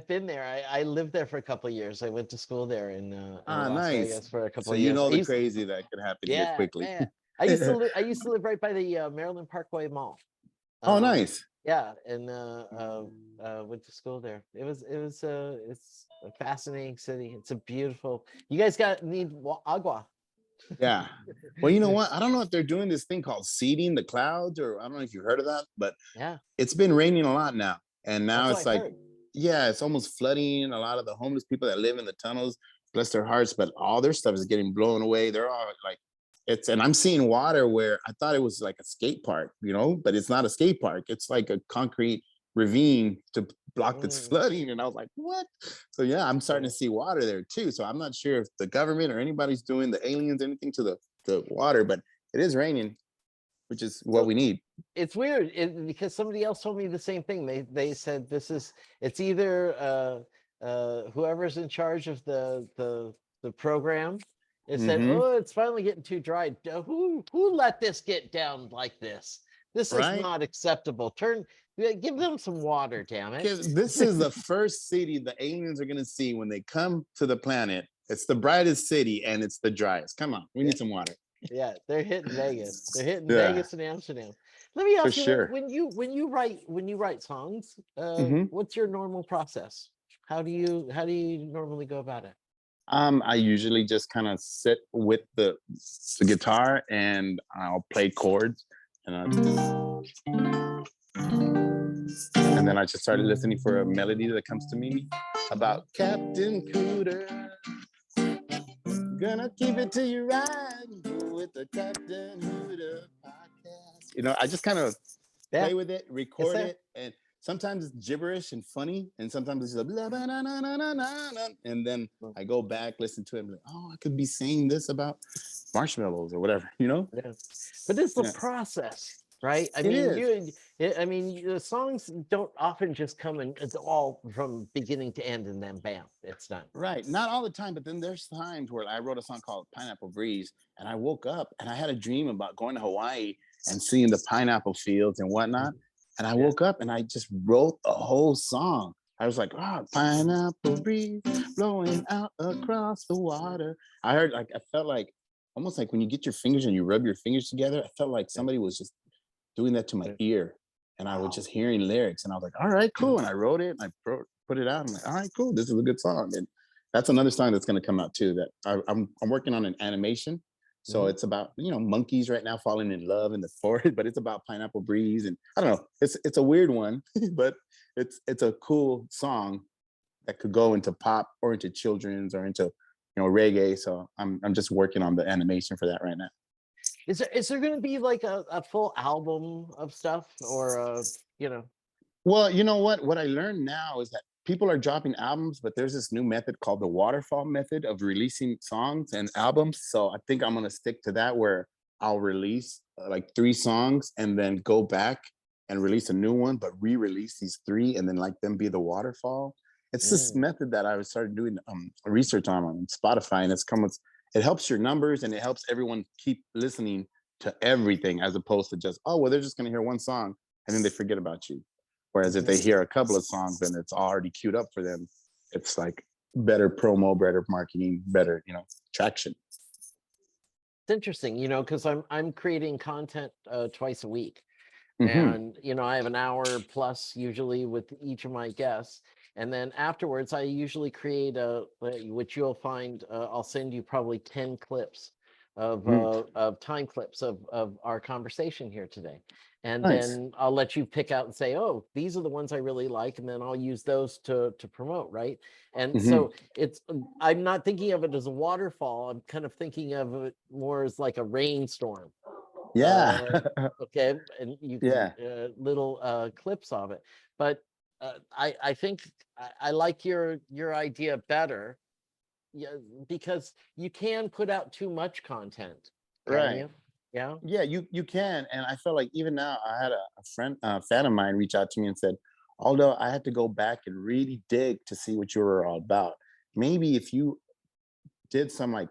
been there. I lived there for a couple of years. I went to school there in Las Vegas for a couple of years. So the crazy that could happen here quickly. Yeah. I used to live right by the Maryland Parkway Mall. Oh, nice. Yeah, and went to school there. It's a fascinating city. It's a beautiful. You guys need agua. Yeah. Well, you know what? I don't know if they're doing this thing called seeding the clouds, or I don't know if you've heard of that, but it's been raining a lot now. And now it's like, it's almost flooding a lot of the homeless people that live in the tunnels, bless their hearts, but all their stuff is getting blown away. They're all like, and I'm seeing water where I thought it was like a skate park, but it's not a skate park. It's like a concrete ravine to block this flooding. And I was like, what? So yeah, I'm starting to see water there too. So I'm not sure if the government or anybody's doing the aliens anything to the water, but it is raining, which is what we need. It's weird because somebody else told me the same thing. They said it's either whoever's in charge of the program. It said, it's finally getting too dry. Who let this get down like this? This is not acceptable. Give them some water, damn it. This is the first city the aliens are going to see when they come to the planet. It's the brightest city and it's the driest. Come on, we need some water. Yeah, they're hitting Vegas. They're hitting Vegas and Amsterdam. Let me ask you, when you write songs, what's your normal process? How do you normally go about it? I usually just kind of sit with the guitar and I'll play chords, and then I just started listening for a melody that comes to me about Captain Hooter. Gonna keep it till you ride with the Captain Hooter podcast. I just kind of play with it, record it, and sometimes it's gibberish and funny, and sometimes it's like blah, blah, nah, nah, nah, nah, nah, nah. And then I go back, listen to it, and like, I could be saying this about marshmallows or whatever, you know? Yeah. But it's the Yeah, process, right? I it mean, is. the songs don't often just come in, it's all from beginning to end and then bam, it's done. Right. Not all the time, but then there's times where I wrote a song called Pineapple Breeze, and I woke up and I had a dream about going to Hawaii and seeing the pineapple fields and whatnot. And I Yeah. woke up and I just wrote a whole song. I was like, oh, pineapple breeze blowing out across the water. I heard, like, I felt like almost like when you get your fingers and you rub your fingers together, I felt like Yeah. somebody was just doing that to my Yeah. ear. And I was Wow. just hearing lyrics and I was like, all right, cool. And I wrote it and put it out. I'm like, all right, cool. This is a good song. And that's another song that's going to come out too. That I'm working on an animation, so it's about monkeys right now falling in love in the forest, but it's about pineapple breeze, and I don't know. It's a weird one, but it's a cool song that could go into pop or into children's or into reggae. So I'm just working on the animation for that right now. Is there going to be like a full album of stuff or Well, you know what? What I learned now is that people are dropping albums, but there's this new method called the waterfall method of releasing songs and albums. So I think I'm going to stick to that, where I'll release like 3 songs and then go back and release a new one, but re-release these 3 and then like them be the waterfall. It's this method that I started doing research on Spotify, and it helps your numbers and it helps everyone keep listening to everything, as opposed to just, oh, well, they're just going to hear one song and then they forget about you. Whereas if they hear a couple of songs and it's already queued up for them, it's like better promo, better marketing, better, traction. It's interesting, because I'm creating content twice a week. Mm-hmm. And I have an hour plus usually with each of my guests, and then afterwards I usually create which you'll find, I'll send you probably 10 clips of time clips of our conversation here today, and Nice. then I'll let you pick out and say, oh, these are the ones I really like, and then I'll use those to promote, right? And Mm-hmm. so I'm not thinking of it as a waterfall, I'm kind of thinking of it more as like a rainstorm. Yeah. Okay, and you can Yeah. little clips of it, but I think I like your idea better, yeah, because you can put out too much content, can Right. you? Yeah. Yeah, you can. And I felt like even now I had a fan of mine reach out to me and said, although I had to go back and really dig to see what you were all about. Maybe if you did some like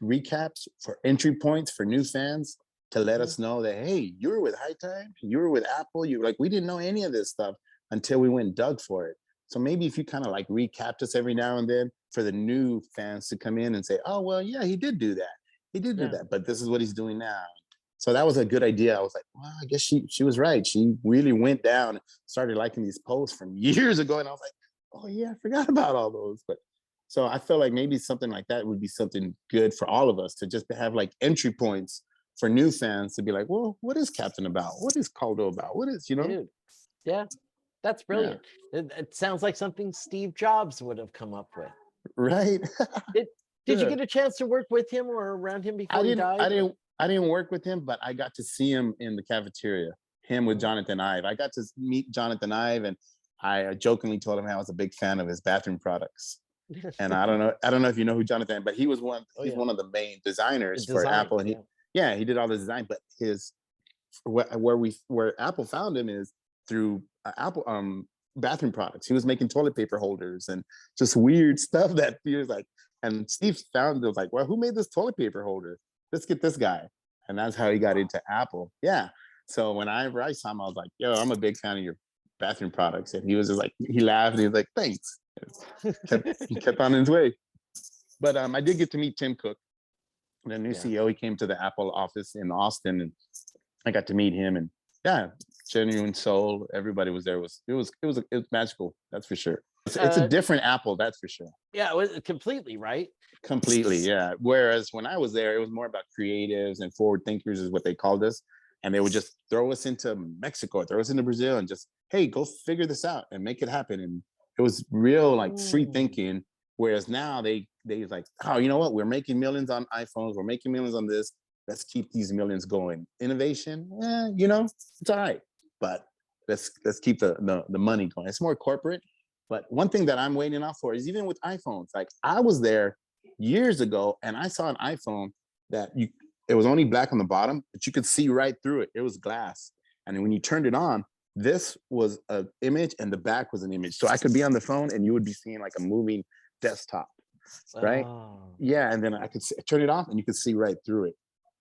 recaps for entry points for new fans to let us know that, hey, you were with High Time, you were with Apple, you like, we didn't know any of this stuff until we went and dug for it. So maybe if you kind of like recapped us every now and then for the new fans to come in and say, oh, well, yeah, he did do that. He did do Yeah. that, but this is what he's doing now. So that was a good idea. I was like, well, I guess she was right. She really went down and started liking these posts from years ago. And I was like, oh yeah, I forgot about all those. But so I feel like maybe something like that would be something good for all of us, to just have like entry points for new fans to be like, well, what is Captain about? What is Caldo about? What is, Dude, yeah, that's Yeah, brilliant. It sounds like something Steve Jobs would have come up with. right. Did did you Good. get a chance to work with him or around him before he died? I didn't work with him, but I got to see him in the cafeteria, him with Jonathan Ive. I got to meet Jonathan Ive, and I jokingly told him I was a big fan of his bathroom products. And I don't know if you know who Jonathan, but he was he's Yeah, one of the main designers for design. Apple. And he did all the design, but where Apple found him is through Apple bathroom products. He was making toilet paper holders and just weird stuff that he was like, and Steve found it, was like, well, who made this toilet paper holder? Let's get this guy. And that's how he got into Apple. Yeah. So whenever I saw him, I was like, yo, I'm a big fan of your bathroom products. And he was just like, he laughed and he was like, thanks. He kept on his way. But I did get to meet Tim Cook, the new CEO. He came to the Apple office in Austin, and I got to meet him. And yeah, genuine soul. Everybody was there. It was magical. That's for sure. It's a different Apple. That's for sure. Yeah, it was completely, right? Completely, yeah. Whereas when I was there, it was more about creatives and forward thinkers, is what they called us. And they would just throw us into Mexico, throw us into Brazil, and just, hey, go figure this out and make it happen. And it was real like free thinking. Whereas now they like, oh, you know what? We're making millions on iPhones. We're making millions on this. Let's keep these millions going. Innovation, it's all right. But let's keep the money going. It's more corporate. But one thing that I'm waiting out for is, even with iPhones, like I was there years ago and I saw an iPhone that it was only black on the bottom, but you could see right through it. It was glass. And then when you turned it on, this was an image and the back was an image. So I could be on the phone and you would be seeing like a moving desktop, right? Oh, Yeah. And then I could turn it off and you could see right through it.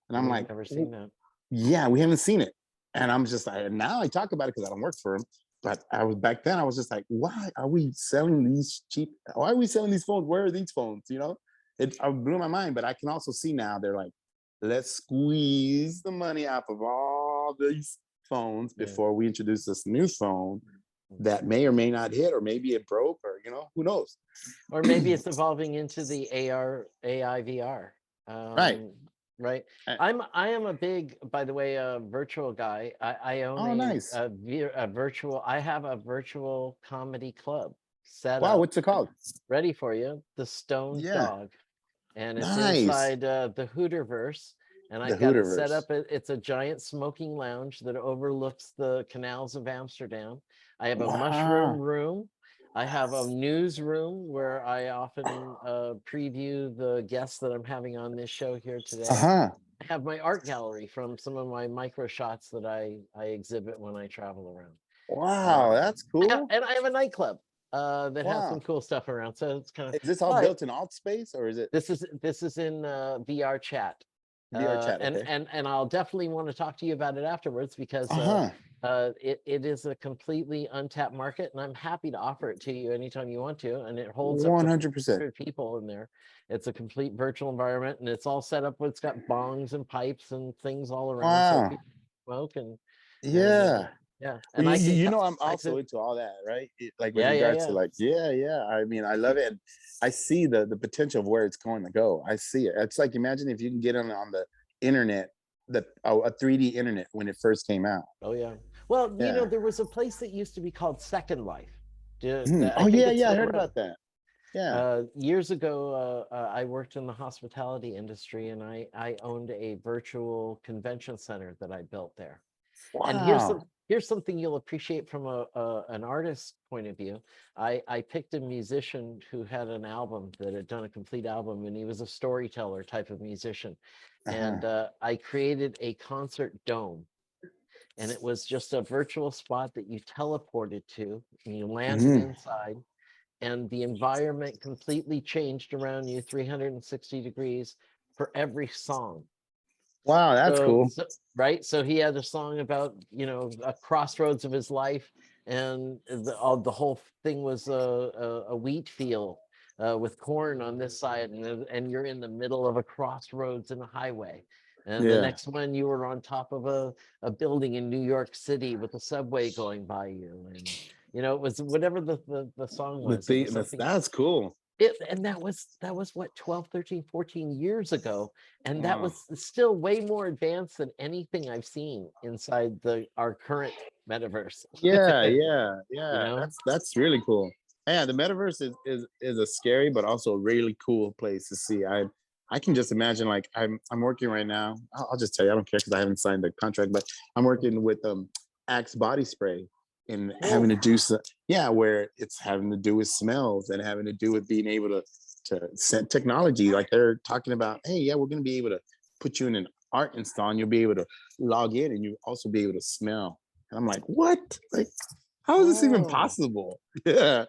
And I'm we've like, never seen that. yeah, we haven't seen it. And I'm just like, now I talk about it because I don't work for him. But I was back then, I was just like, why are we selling these cheap? Why are we selling these phones? Where are these phones? You know, it blew my mind. But I can also see now they're like, let's squeeze the money out of all these phones before we introduce this new phone that may or may not hit, or maybe it broke, or who knows? Or maybe it's evolving into the AI, VR. Right. Right. I am a big, by the way, virtual guy. I own nice. a virtual. I have a virtual comedy club set Wow, up. what's it called? Ready for you? The Stone Yeah. Dog, and it's Nice. inside the Hooterverse. And I've got it set up. It's a giant smoking lounge that overlooks the canals of Amsterdam. I have a mushroom room. I have a newsroom where I often preview the guests that I'm having on this show here today. I have my art gallery from some of my micro shots that I exhibit when I travel around. Wow, that's cool. And I have a nightclub that has some cool stuff around. So it's kind of. Is this all built in alt space, or is it? This is in VR chat. And I'll definitely want to talk to you about it afterwards, because it is a completely untapped market, and I'm happy to offer it to you anytime you want to. And it holds 100% people in there. It's a complete virtual environment, and it's all set up. It's got bongs and pipes and things all around, so people smoke and And well, I'm also into all that, right? Like with regards to like, I mean, I love it. And I see the potential of where it's going to go. I see it. It's like, imagine if you can get on the internet, a 3D internet when it first came out. Oh yeah. Well, there was a place that used to be called Second Life. I heard about that. Yeah. Years ago, I worked in the hospitality industry, and I owned a virtual convention center that I built there. Wow. And here's something you'll appreciate from an artist's point of view. I picked a musician who had an album that had done a complete album, and he was a storyteller type of musician. And I created a concert dome, and it was just a virtual spot that you teleported to, and you landed inside, and the environment completely changed around you 360 degrees for every song. Wow, that's cool. Right? So he had a song about, a crossroads of his life, and the whole thing was a wheat field with corn on this side, and you're in the middle of a crossroads in a highway. And the next one, you were on top of a building in New York City with a subway going by you. And, it was whatever the song was. That's cool. And that was what, 12, 13, 14 years ago. And that was still way more advanced than anything I've seen inside our current metaverse. That's really cool. Yeah, the metaverse is a scary but also a really cool place to see. I can just imagine, like, I'm working right now. I'll just tell you, I don't care because I haven't signed the contract, but I'm working with Axe body spray, and having to do where it's having to do with smells and having to do with being able to send technology. Like, they're talking about, hey, we're going to be able to put you in an art install, and you'll be able to log in, and you also be able to smell. And I'm like, what? Like, how is this even possible? Yeah.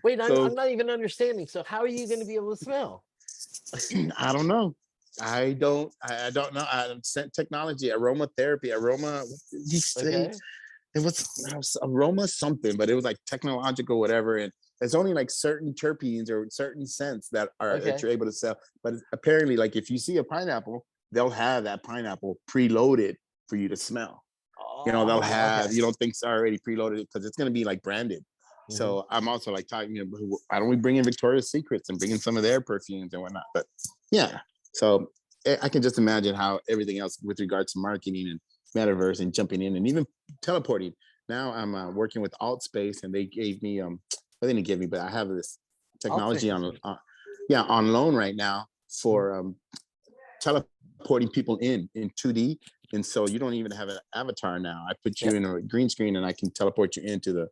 Wait, I'm not even understanding. So how are you going to be able to smell? I don't know. I don't know. I sent technology, aromatherapy, what did you say? It was aroma something, but it was like technological, whatever. And there's only like certain terpenes or certain scents that you're able to sell. But apparently, like, if you see a pineapple, they'll have that pineapple preloaded for you to smell. They'll have, you don't think it's already preloaded because it's going to be like branded. So I'm also like talking, why don't we bring in Victoria's Secrets and bring in some of their perfumes and whatnot? But so I can just imagine how everything else with regards to marketing and metaverse and jumping in and even teleporting. Now I'm working with Altspace, and they gave me they didn't give me, but I have this technology on loan right now for teleporting people in 2D, and so you don't even have an avatar now. I put you in a green screen, and I can teleport you into the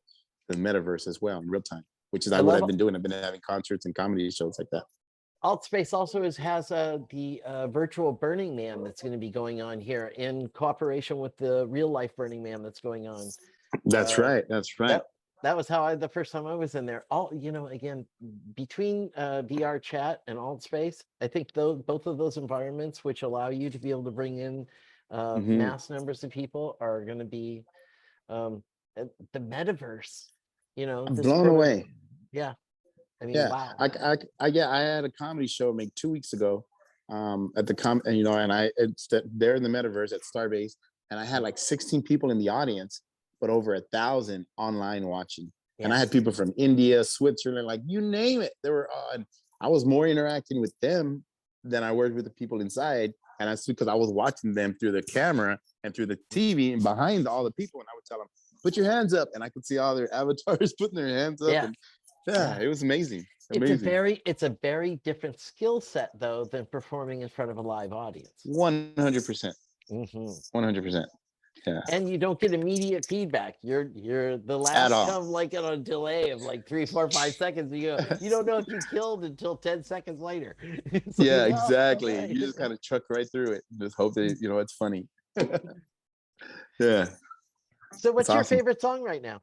metaverse as well in real time, which is what I've been doing. I've been having concerts and comedy shows like that. Altspace also has the virtual Burning Man that's going to be going on here in cooperation with the real life Burning Man that's going on. That's right. That's right. That was how the first time I was in there. All, again, between VR chat and Altspace, I think both of those environments, which allow you to be able to bring in mass numbers of people, are going to be the metaverse. I'm This blown away. Yeah. I mean, Yeah, wow. I had a comedy show maybe 2 weeks ago, at the and they're in the metaverse at Starbase, and I had like 16 people in the audience, but over 1,000 online watching, and I had people from India, Switzerland, like you name it. They were on. I was more interacting with them than I was with the people inside, and that's because I was watching them through the camera and through the TV and behind all the people, and I would tell them, "Put your hands up," and I could see all their avatars putting their hands up, and it was amazing. It's a very different skill set though than performing in front of a live audience. 100%. 100%. Yeah. And you don't get immediate feedback. You're the last come like on a delay of like 3, 4, 5 seconds. You don't know if you killed until 10 seconds later. Yeah, exactly. Right. You just kind of truck right through it. Just hope that it's funny. Yeah. So what's your favorite song right now?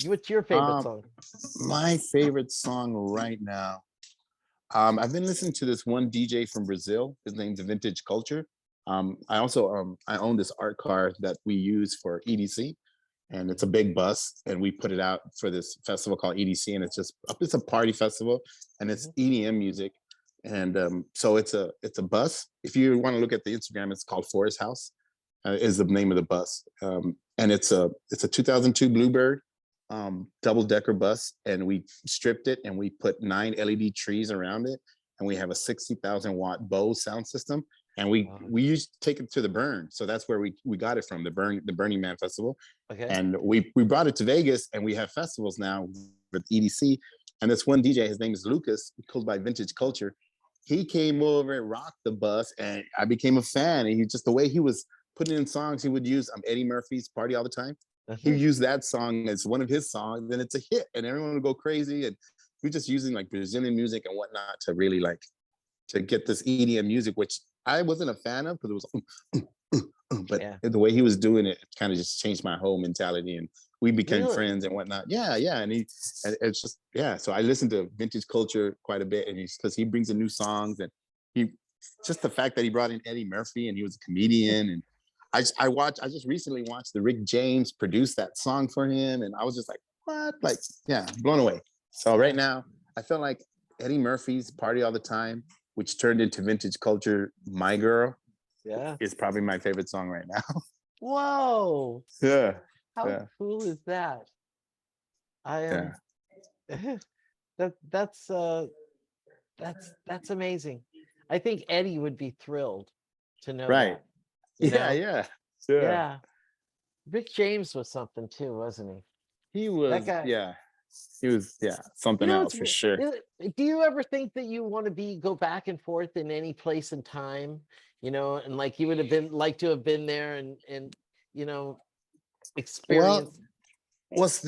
What's your favorite song? My favorite song right now. I've been listening to this one DJ from Brazil. His name's Vintage Culture. I also I own this art car that we use for EDC, and it's a big bus, and we put it out for this festival called EDC, and it's a party festival, and it's EDM music, and so it's a bus. If you want to look at the Instagram, it's called Forest House, is the name of the bus, and it's a 2002 Bluebird double-decker bus, and we stripped it and we put 9 LED trees around it, and we have a 60,000 watt Bose sound system. And we used to take it to the Burn. So that's where we got it from, the Burning Man Festival. Okay. And we brought it to Vegas, and we have festivals now with EDC. And this one DJ, his name is Lucas, he goes by Vintage Culture. He came over and rocked the bus, and I became a fan. And the way he was putting in songs, he would use Eddie Murphy's Party All the Time. He used that song as one of his songs, and it's a hit, and everyone would go crazy. And we're just using like Brazilian music and whatnot to really to get this EDM music, which I wasn't a fan of because it was, but the way he was doing it kind of just changed my whole mentality, and we became friends and whatnot. Yeah, and it's just so I listened to Vintage Culture quite a bit, and because he brings in new songs, and just the fact that he brought in Eddie Murphy, and he was a comedian, and I just recently watched the Rick James produce that song for him, and I was just like, what? Like, blown away. So right now, I feel like Eddie Murphy's Party All the Time, which turned into Vintage Culture, My Girl, is probably my favorite song right now. Whoa. Yeah. How cool is that? I am that's amazing. I think Eddie would be thrilled to know that. Yeah. Rick James was something too, wasn't he? He was that guy. He was something else for sure. Do you ever think that you want to go back and forth in any place and time, and like you would have to have been there and experience? I was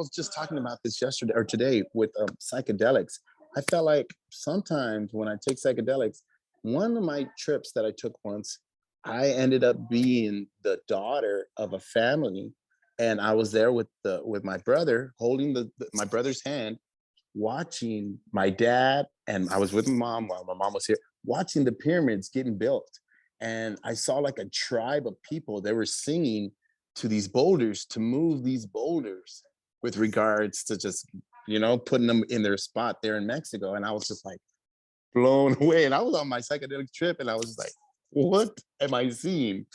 just talking about this yesterday or today with psychedelics. I felt like sometimes when I take psychedelics, one of my trips that I took once, I ended up being the daughter of a family. And I was there with my brother, holding my brother's hand, watching my dad, and I was with my mom while my mom was here, watching the pyramids getting built. And I saw like a tribe of people. They were singing to these boulders to move these boulders with regards to just, putting them in their spot there in Mexico. And I was just like blown away. And I was on my psychedelic trip, and I was like, what am I seeing?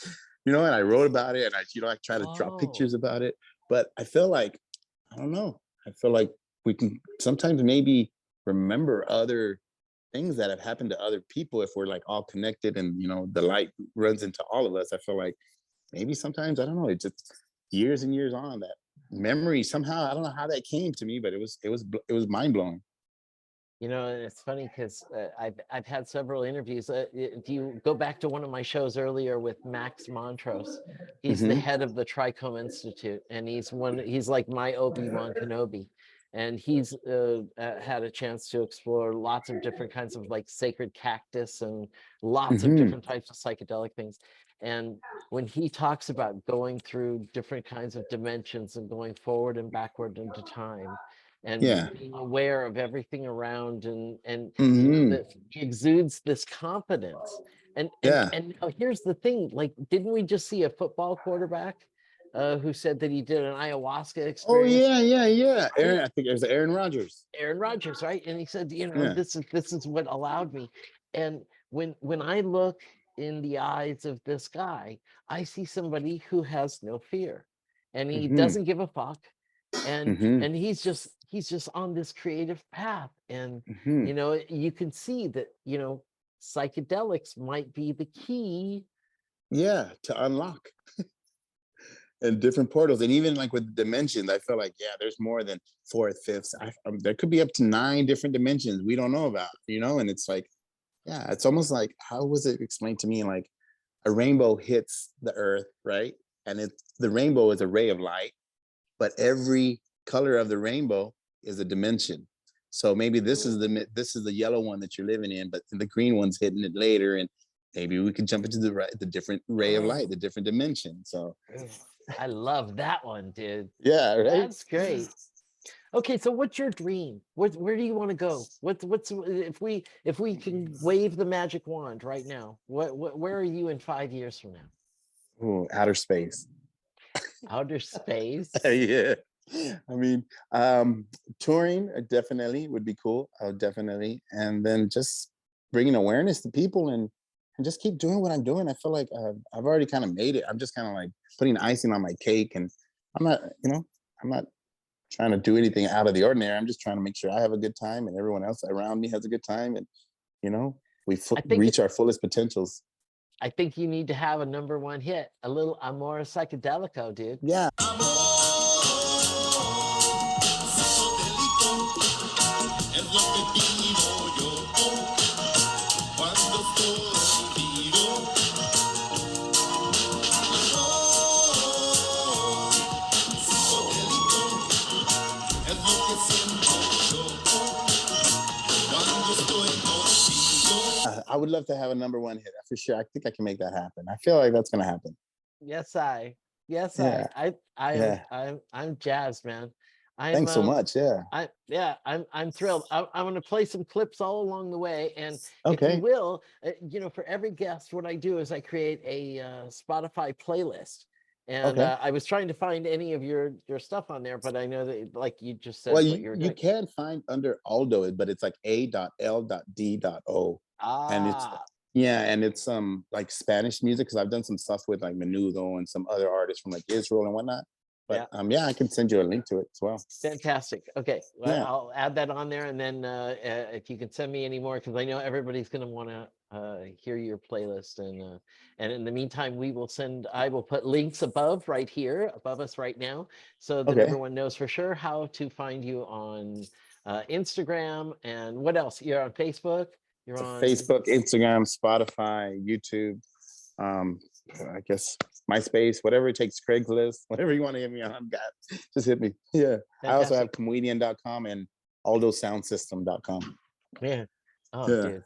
And I wrote about it, and I try to draw pictures about it, but I feel like, I don't know. I feel like we can sometimes maybe remember other things that have happened to other people if we're like all connected, and, the light runs into all of us. I feel like maybe sometimes, I don't know, it's just years and years on that memory somehow, I don't know how that came to me, but it was mind blowing. It's funny because I've had several interviews. If you go back to one of my shows earlier with Max Montrose, he's the head of the Trichome Institute, and he's like my Obi-Wan Kenobi. and he's had a chance to explore lots of different kinds of like sacred cactus and lots of different types of psychedelic things. And when he talks about going through different kinds of dimensions and going forward and backward into time and being aware of everything around, and you know that he exudes this confidence. And here's the thing, like, didn't we just see a football quarterback who said that he did an ayahuasca experience? Oh yeah. Aaron, I think it was Aaron Rodgers. Aaron Rodgers, right? And he said, you know, this is what allowed me. And when I look in the eyes of this guy, I see somebody who has no fear, and he doesn't give a fuck, and he's just on this creative path. And you know, you can see that, you know, psychedelics might be the key to unlock and different portals. And even like with dimensions, I feel like there's more than fourth, fifth. There could be up to 9 different dimensions we don't know about, you know. And it's like, it's almost like, how was it explained to me? Like a rainbow hits the earth, right? And the rainbow is a ray of light, but every color of the rainbow is a dimension. So maybe this is the yellow one that you're living in, but the green one's hitting it later, and maybe we could jump into the different ray of light, the different dimension. So I love that one, dude. Yeah, right. That's great. Okay, so what's your dream? Where do you want to go? What's if we can wave the magic wand right now? Where are you in 5 years from now? Ooh, outer space. Outer space? Yeah. I mean, touring definitely would be cool. Definitely. And then just bringing awareness to people and just keep doing what I'm doing. I feel like I've already kind of made it. I'm just kind of like putting icing on my cake, and I'm not trying to do anything out of the ordinary. I'm just trying to make sure I have a good time and everyone else around me has a good time, and you know, we reach our fullest potentials. I think you need to have a #1 hit, a little Amore Psycodelico, dude. Yeah. I would love to have a #1 hit for sure. I think I can make that happen. I feel like that's gonna happen. I'm jazzed, man. Thanks so much. I'm thrilled. I'm going to play some clips all along the way, and if you will, you know, for every guest, what I do is I create a Spotify playlist. And I was trying to find any of your stuff on there, but I know that, like you just said, well, you can find under Aldo, but it's like A.L.D.O. And it's like Spanish music, because I've done some stuff with like Menudo and some other artists from like Israel and whatnot. But I can send you a link to it as well. Fantastic. Okay, well, I'll add that on there, and then if you can send me any more, because I know everybody's going to want to hear your playlist, and in the meantime, I will put links above us right now, so that everyone knows for sure how to find you on Instagram. And what else? You're on Facebook. You're on Facebook, Instagram, Spotify, YouTube. I guess MySpace, whatever it takes, Craigslist, whatever you want to hit me on, just hit me. Yeah. Fantastic. I also have COMWEEDIAN.com and AldoSoundSystem.com. Yeah. Dude.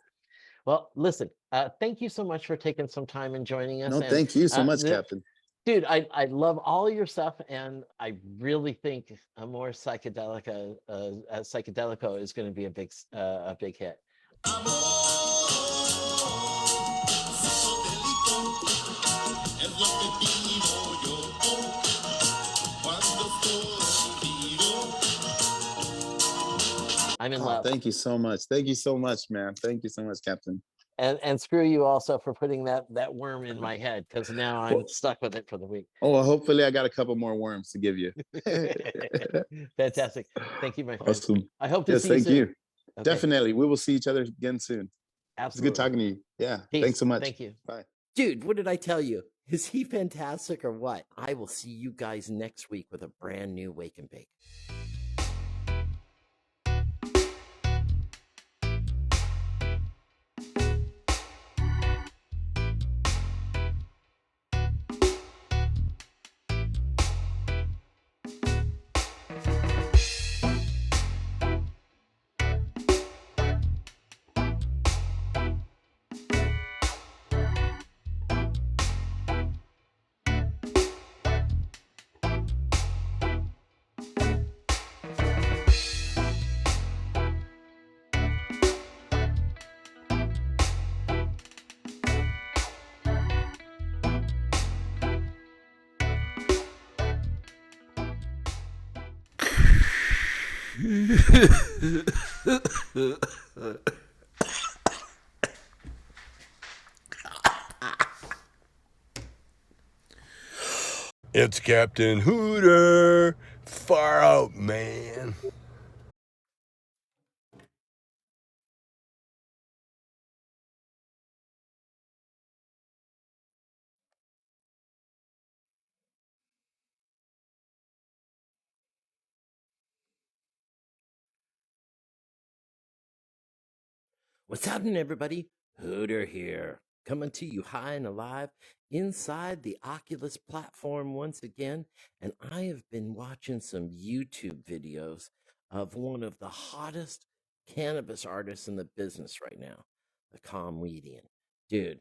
Well, listen, thank you so much for taking some time and joining us. No, thank you so much, Captain. Dude, I love all your stuff, and I really think Amore Psycodelico is going to be a big hit. I'm in love. Thank you so much. Thank you so much, man. Thank you so much, Captain. And screw you also for putting that worm in my head, because now I'm stuck with it for the week. Oh, well, hopefully I got a couple more worms to give you. Fantastic. Thank you, my friend. Awesome. I hope to see you soon. Thank you. Okay. Definitely. We will see each other again soon. Absolutely. It's good talking to you. Yeah. Peace. Thanks so much. Thank you. Bye. Dude, what did I tell you? Is he fantastic or what? I will see you guys next week with a brand new Wake and Bake. It's Captain Hooter. Far out, man. What's happening, everybody? Hooter here, coming to you high and alive inside the Oculus platform once again. And I have been watching some YouTube videos of one of the hottest cannabis artists in the business right now, the COMWEEDIAN. Dude,